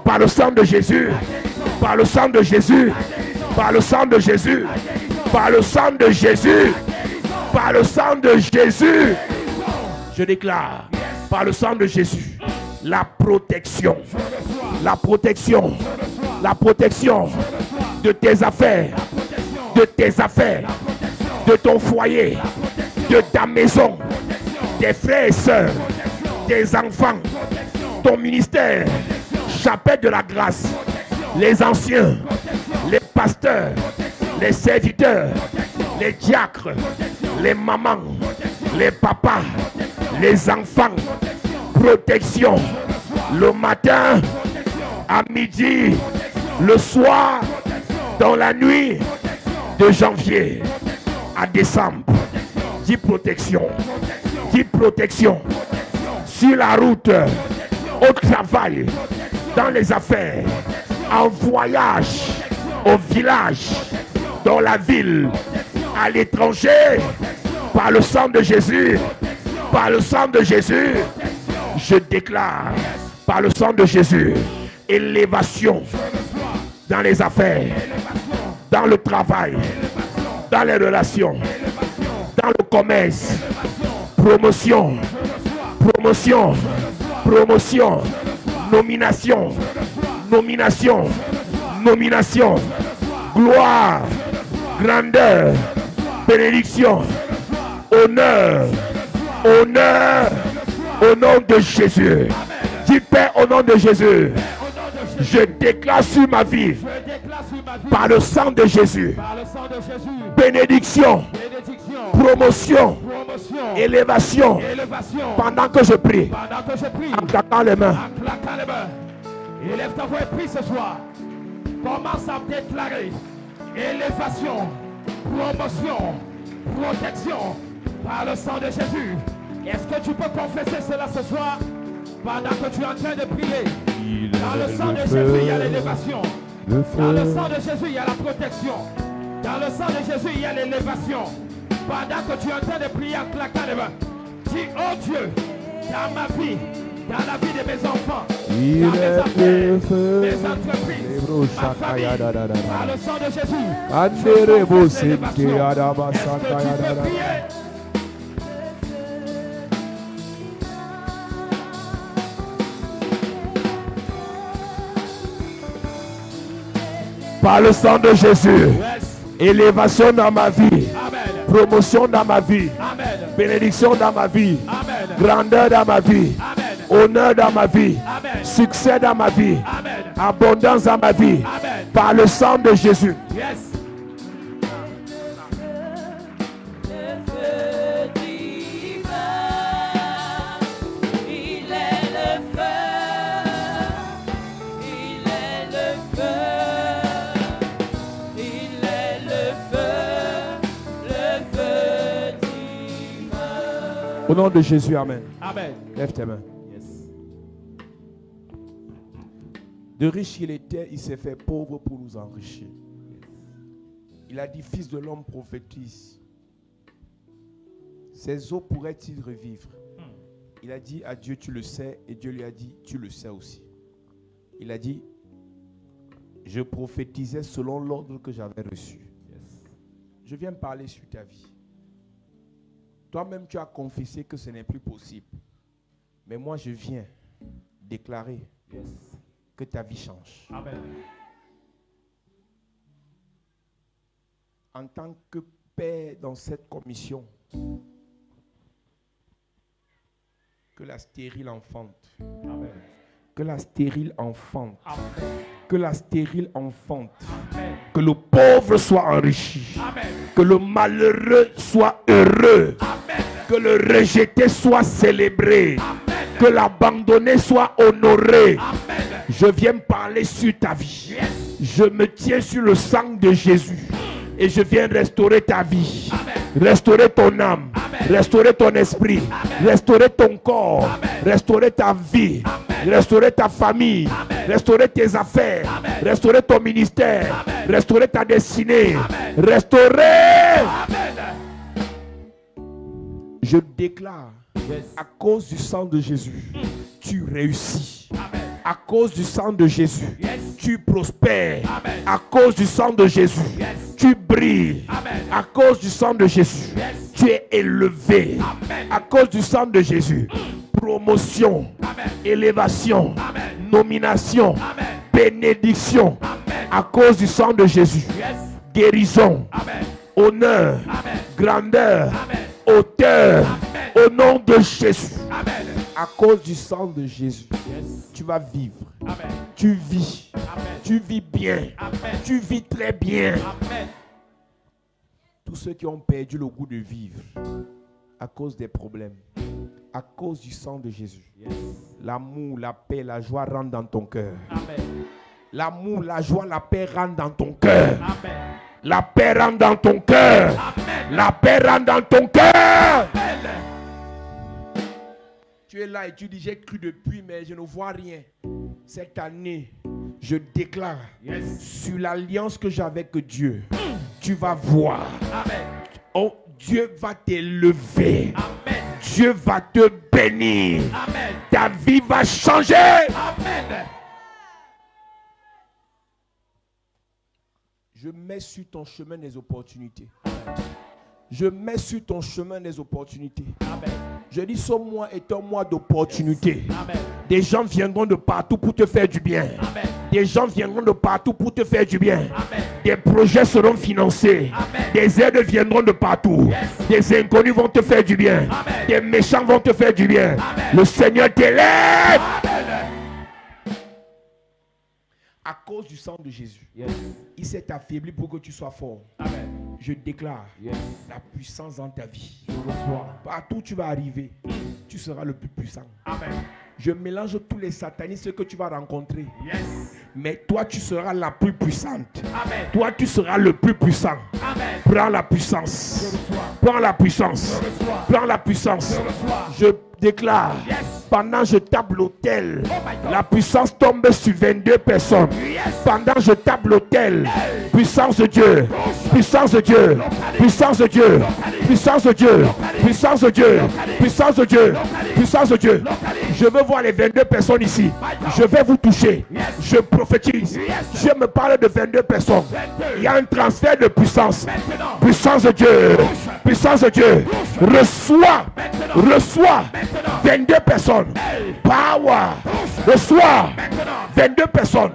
par le sang de Jésus, par le sang de Jésus. Par le sang de Jésus, par le sang de Jésus, par le sang de Jésus, je déclare, par le sang de Jésus, la protection, la protection, la protection de tes affaires, de ton foyer, de ta maison, tes frères et sœurs, tes enfants, ton ministère, chapelle de la grâce, les anciens, les pasteurs, les serviteurs, les diacres, les mamans, les papas, les enfants, protection le matin, à midi, le soir, dans la nuit de janvier à décembre. Dis protection, dis protection sur la route, au travail, dans les affaires, en voyage, au village, dans la ville, à l'étranger, par le sang de Jésus, par le sang de Jésus, je déclare, par le sang de Jésus, élévation dans les affaires, dans le travail, dans les relations, dans le commerce, promotion, promotion, promotion, nomination, nomination, nomination, gloire, grandeur, bénédiction, honneur, honneur, au nom de Jésus. Dis Père, au nom de Jésus, je déclare sur ma vie, par le sang de Jésus, bénédiction, promotion, élévation, pendant que je prie, en claquant les mains. Élève ta voix et prie ce soir. Commence à déclarer élévation, promotion, protection par le sang de Jésus. Est-ce que tu peux confesser cela ce soir pendant que tu es en train de prier? Dans le sang de Jésus, il y a l'élévation. Dans le sang de Jésus, il y a la protection. Dans le sang de Jésus, il y a l'élévation. Pendant que tu es en train de prier en claquant les mains, dis, oh Dieu, dans ma vie, dans la vie de mes enfants, dans mes affaires, mes entreprises, ma famille, par le sang de Jésus, je confesse l'élévation. Est-ce que tu peux prier? Par le sang de Jésus, élévation dans ma vie, promotion dans ma vie, bénédiction dans ma vie, grandeur dans ma vie, honneur dans ma vie, succès dans ma vie, abondance dans ma vie, par le sang de Jésus. Au nom de Jésus, amen. Amen. Lève tes mains. Yes. De riche qu'il était, il s'est fait pauvre pour nous enrichir. Il a dit, fils de l'homme prophétise. Ces eaux pourraient-ils revivre? Il a dit à Dieu, tu le sais, et Dieu lui a dit, tu le sais aussi. Il a dit, je prophétisais selon l'ordre que j'avais reçu. Je viens parler sur ta vie. Toi-même, tu as confessé que ce n'est plus possible. Mais moi, je viens déclarer que ta vie change. Amen. En tant que père dans cette commission, que la stérile enfante. Amen. Que la stérile enfante. Amen. Que la stérile enfante. Amen. Que le pauvre soit enrichi. Amen. Que le malheureux soit heureux. Amen. Que le rejeté soit célébré. Amen. Que l'abandonné soit honoré. Amen. Je viens parler sur ta vie. Yes. Je me tiens sur le sang de Jésus. Et je viens restaurer ta vie. Amen. Restaurer ton âme. Amen. Restaurer ton esprit. Amen. Restaurer ton corps. Amen. Restaurer ta vie. Amen. Restaurer ta famille. Amen. Restaurer tes affaires. Amen. Restaurer ton ministère. Amen. Restaurer ta destinée. Amen. Restaurer. Amen. Je déclare, Yes. à cause du sang de Jésus, tu réussis. Amen. À cause du sang de Jésus, Yes. tu prospères. Amen. À cause du sang de Jésus, Yes. tu brilles. Amen. À cause du sang de Jésus, Yes. tu es élevé. Amen. À cause du sang de Jésus, promotion, Amen. élévation, Amen. nomination, Amen. bénédiction. Amen. À cause du sang de Jésus, Yes. guérison, Amen. honneur, Amen. grandeur, Amen. hauteur, Amen. au nom de Jésus. Amen. À cause du sang de Jésus, Yes. tu vas vivre. Amen. Tu vis. Amen. Tu vis bien. Amen. Tu vis très bien. Amen. Tous ceux qui ont perdu le goût de vivre à cause des problèmes, à cause du sang de Jésus, Yes. l'amour, la paix, la joie rentrent dans ton cœur. Amen. L'amour, la joie, la paix rentrent dans ton cœur. Amen. La paix rentre dans ton cœur. Amen. La paix rentre dans ton cœur. Amen. Tu es là et tu dis, j'ai cru depuis, mais je ne vois rien. Cette année, je déclare Yes. sur l'alliance que j'ai avec Dieu, tu vas voir. Amen. Oh, Dieu va t'élever. Amen. Dieu va te bénir. Amen. Ta vie va changer. Amen. Je mets sur ton chemin des opportunités. Je mets sur ton chemin des opportunités. Amen. Je dis, ce mois est un mois d'opportunités. Amen. Des gens viendront de partout pour te faire du bien. Amen. Des gens viendront de partout pour te faire du bien. Amen. Des projets seront financés. Amen. Des aides viendront de partout. Yes. Des inconnus vont te faire du bien. Amen. Des méchants vont te faire du bien. Amen. Le Seigneur t'élève. Amen. À cause du sang de Jésus, Yes. il s'est affaibli pour que tu sois fort. Amen. Je déclare Yes. la puissance dans ta vie. Je reçois. Partout où tu vas arriver, tu seras le plus puissant. Amen. Je mélange tous les satanistes que tu vas rencontrer. Yes. Mais toi, tu seras la plus puissante. Amen. Toi, tu seras le plus puissant. Amen. Prends la Je puissance. reçois. Prends la puissance. Je reçois. Prends la puissance. Je reçois. Je déclare, Yes. pendant que je tape l'autel, Oh my God. la puissance tombe sur 22 personnes. Yes. Pendant que je tape l'autel, puissance de Dieu, puissance de Dieu, puissance de Dieu, puissance de Dieu, puissance de Dieu, puissance de Dieu, puissance de Dieu. Je veux voir les 22 personnes ici. Je vais vous toucher. Je prophétise. Dieu me parle de 22 personnes. Il y a un transfert de puissance. Maintenant. Puissance de Dieu, puissance de Dieu. Reçois, reçois 22 personnes. Power, reçois 22 personnes.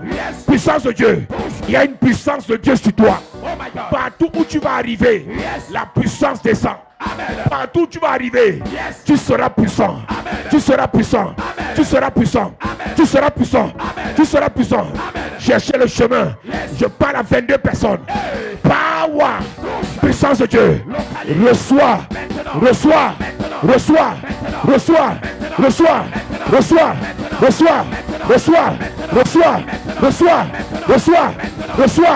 Puissance de Dieu. Il y a une puissance de Dieu sur toi. Oh my God. Partout où tu vas arriver, la puissance descend. Amen. Partout où tu vas arriver, Yes. tu seras puissant. Tu seras puissant. Tu seras puissant. Tu seras puissant. Tu seras puissant. Cherchez le chemin. Je parle à 22 personnes. Power. Puissance de Dieu. Reçois. Reçois. Reçois. Reçois. Reçois. Reçois. Reçois. Reçois. Reçois. Reçois. Reçois. Reçois.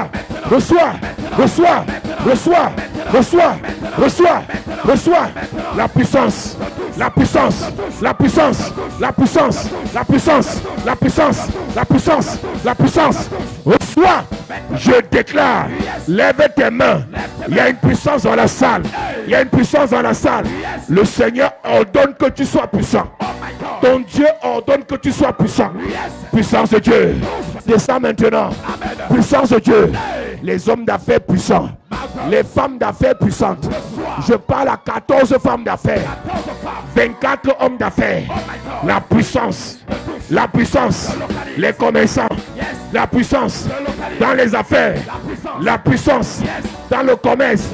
Reçois. Reçois. Reçois. Reçois. Reçois. Reçois. La puissance. la puissance, la puissance, la puissance, la puissance, la puissance, la puissance, la puissance. Reçois, je déclare, lève tes mains. Il y a une puissance dans la salle. Il y a une puissance dans la salle. Le Seigneur ordonne que tu sois puissant. Ton Dieu ordonne que tu sois puissant. Puissance de Dieu. Descends maintenant. Puissance de Dieu. Les hommes d'affaires puissants. Les femmes d'affaires puissantes. Je parle à 14 femmes d'affaires. 24 hommes d'affaires. La puissance. La puissance. Les commerçants. La puissance dans les affaires. La puissance dans le commerce.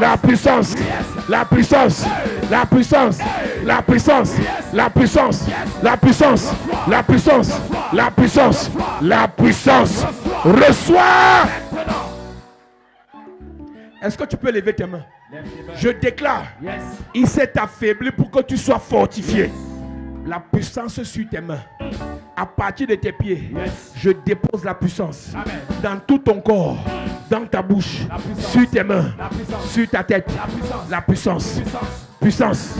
La puissance. La puissance. La puissance. La puissance. La puissance. La puissance. La puissance. La puissance. La puissance. Reçois. Est-ce que tu peux lever tes mains? Je déclare, il s'est affaibli pour que tu sois fortifié. La puissance sur tes mains. À partir de tes pieds, je dépose la puissance dans tout ton corps, dans ta bouche, sur tes mains, sur ta tête. La puissance. Puissance,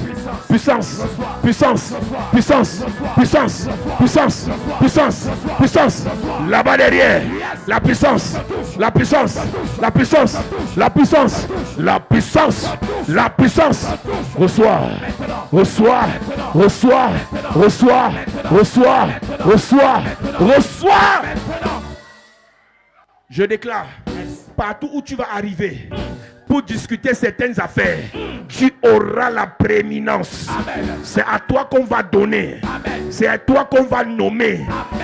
puissance, puissance, puissance, puissance, puissance, puissance, puissance. Là-bas derrière, la puissance, la puissance, la puissance, la puissance, la puissance, la puissance. Reçois, reçois, reçois, reçois, reçois, reçois, reçois. Je déclare, partout où tu vas arriver, pour discuter certaines affaires, tu auras la prééminence. C'est à toi qu'on va donner. C'est à toi qu'on va nommer.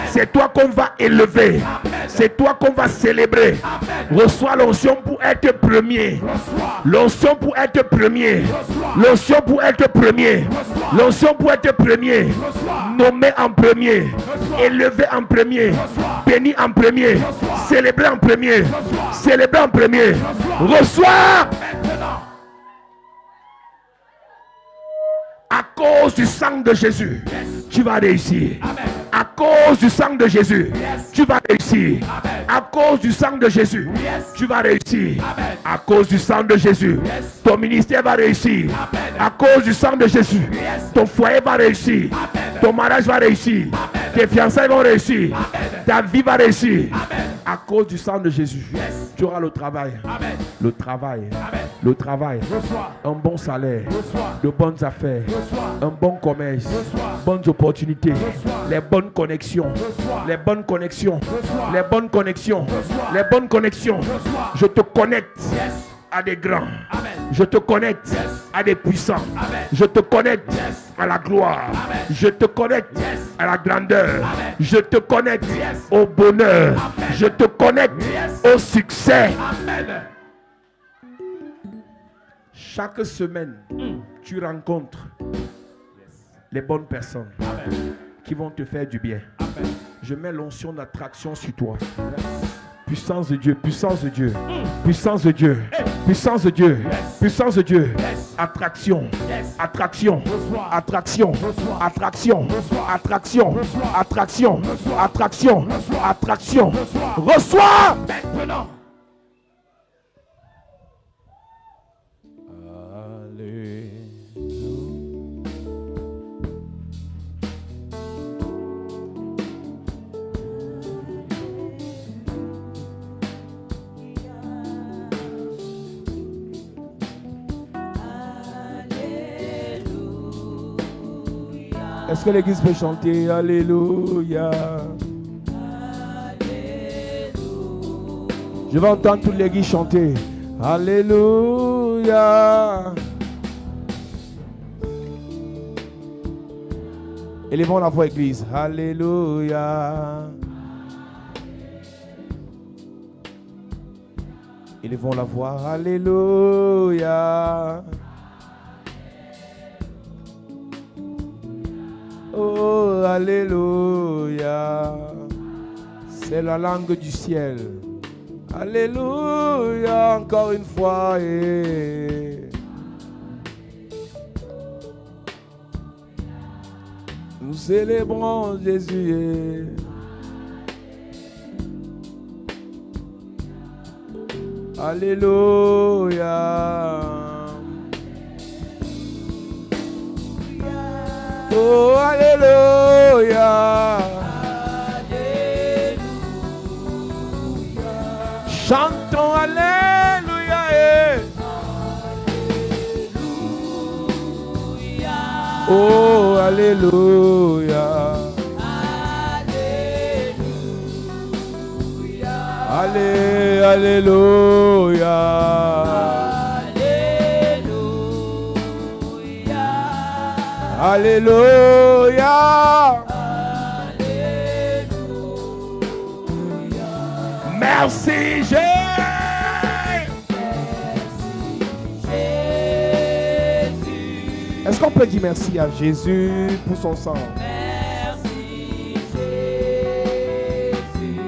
C'est toi qu'on va élever. C'est toi qu'on va célébrer. Reçois l'onction pour être premier. L'onction pour être premier. L'onction pour être premier. L'onction pour être premier. Nommé en premier. Élevé en premier. Béni en premier. Célébré en premier. Célébré en premier. Reçois. À cause du sang de Jésus, tu vas réussir. À cause du sang de Jésus, tu vas réussir. À cause du sang de Jésus, tu vas réussir. À cause du sang de Jésus, ton ministère va réussir. À cause du sang de Jésus, ton foyer va réussir. Ton mariage va réussir. Tes fiançailles vont réussir. Ta vie va réussir. À cause du sang de Jésus, tu auras le travail. Le travail. Le travail. Un bon salaire. De bonnes affaires. Un bon commerce. Bonnes opportunités. Les bonnes connexions. Les bonnes connexions. Les bonnes connexions. Les bonnes connexions. Je te connecte à des grands. Je te connecte à des puissants. Je te connecte à la gloire. Je te connecte à la grandeur. Je te connecte au bonheur. Je te connecte au succès. Chaque semaine, tu rencontres les bonnes personnes qui vont te faire du bien. Je mets l'onction d'attraction sur toi. Puissance de Dieu, puissance de Dieu, puissance de Dieu, puissance de Dieu, puissance de Dieu. Attraction, attraction, attraction, attraction, attraction, attraction, attraction, attraction. Reçois maintenant. Est-ce que l'église peut chanter Alléluia? Je vais entendre toute l'église chanter Alléluia. Élevons la voix, église. Alléluia. Élevons la voix. Alléluia. Oh, alléluia. C'est la langue du ciel. Alléluia, encore une fois. Nous célébrons Jésus. Alléluia. Chantons Alléluia. Oh, Alléluia. Allez, Alléluia. Alléluia. Merci Jésus. Est-ce qu'on peut dire merci à Jésus pour son sang? Merci Jésus.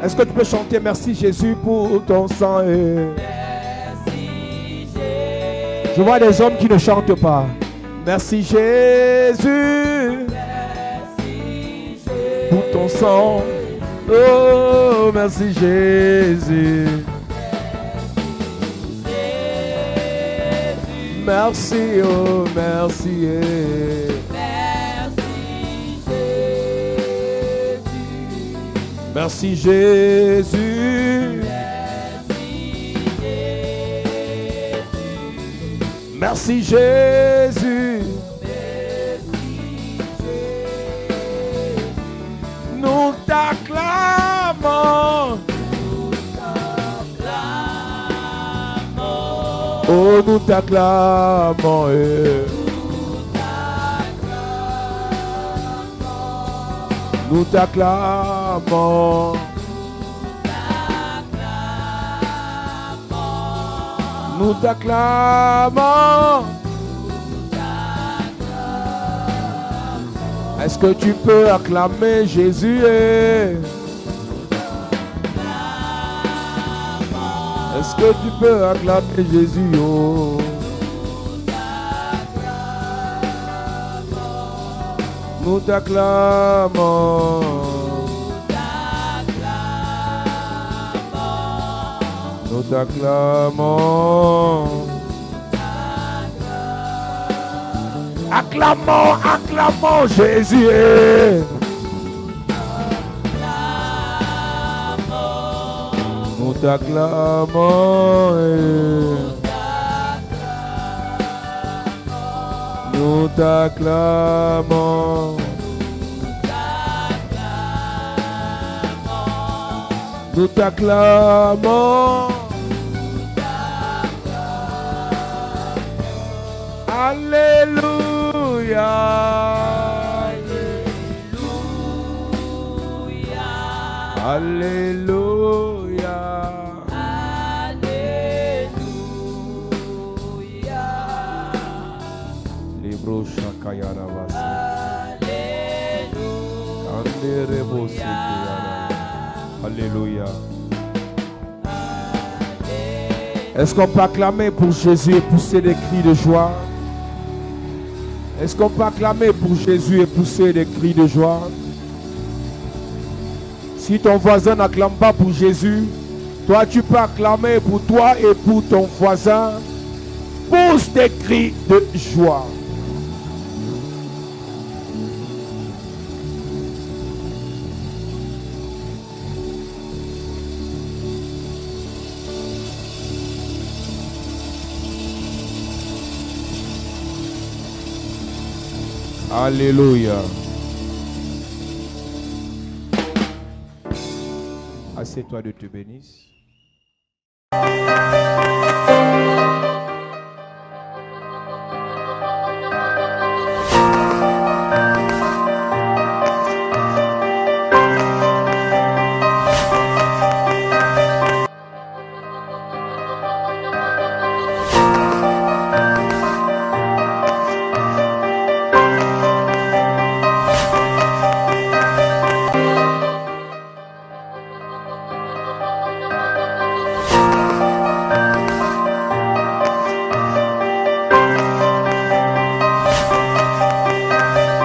Est-ce que tu peux chanter merci Jésus pour ton sang? Merci Jésus. Je vois des hommes qui ne chantent pas. Merci Jésus. Merci Jésus. Pour ton sang. Oh, merci Jésus. Merci, oh, merci. Merci Jésus. Merci Jésus. Merci Jésus. Merci Jésus. Nous t'acclamons. Oh, nous t'acclamons. Nous t'acclamons. Nous t'acclamons. Est-ce que tu peux acclamer Jésus? Est-ce que tu peux acclamer Jésus? Oh. Nous t'acclamons. Nous t'acclamons. Acclamons, acclamons Jésus. Nous t'acclamons. Nous t'acclamons. Nous t'acclamons. Alléluia. Alléluia. Libro Shakayara Vasi. Alléluia. Est-ce qu'on peut acclamer pour Jésus et pousser des cris de joie? Est-ce qu'on peut acclamer pour Jésus et pousser des cris de joie? Si ton voisin n'acclame pas pour Jésus, toi tu peux acclamer pour toi et pour ton voisin. Pousse des cris de joie. Alléluia. Assieds-toi, de te bénisse.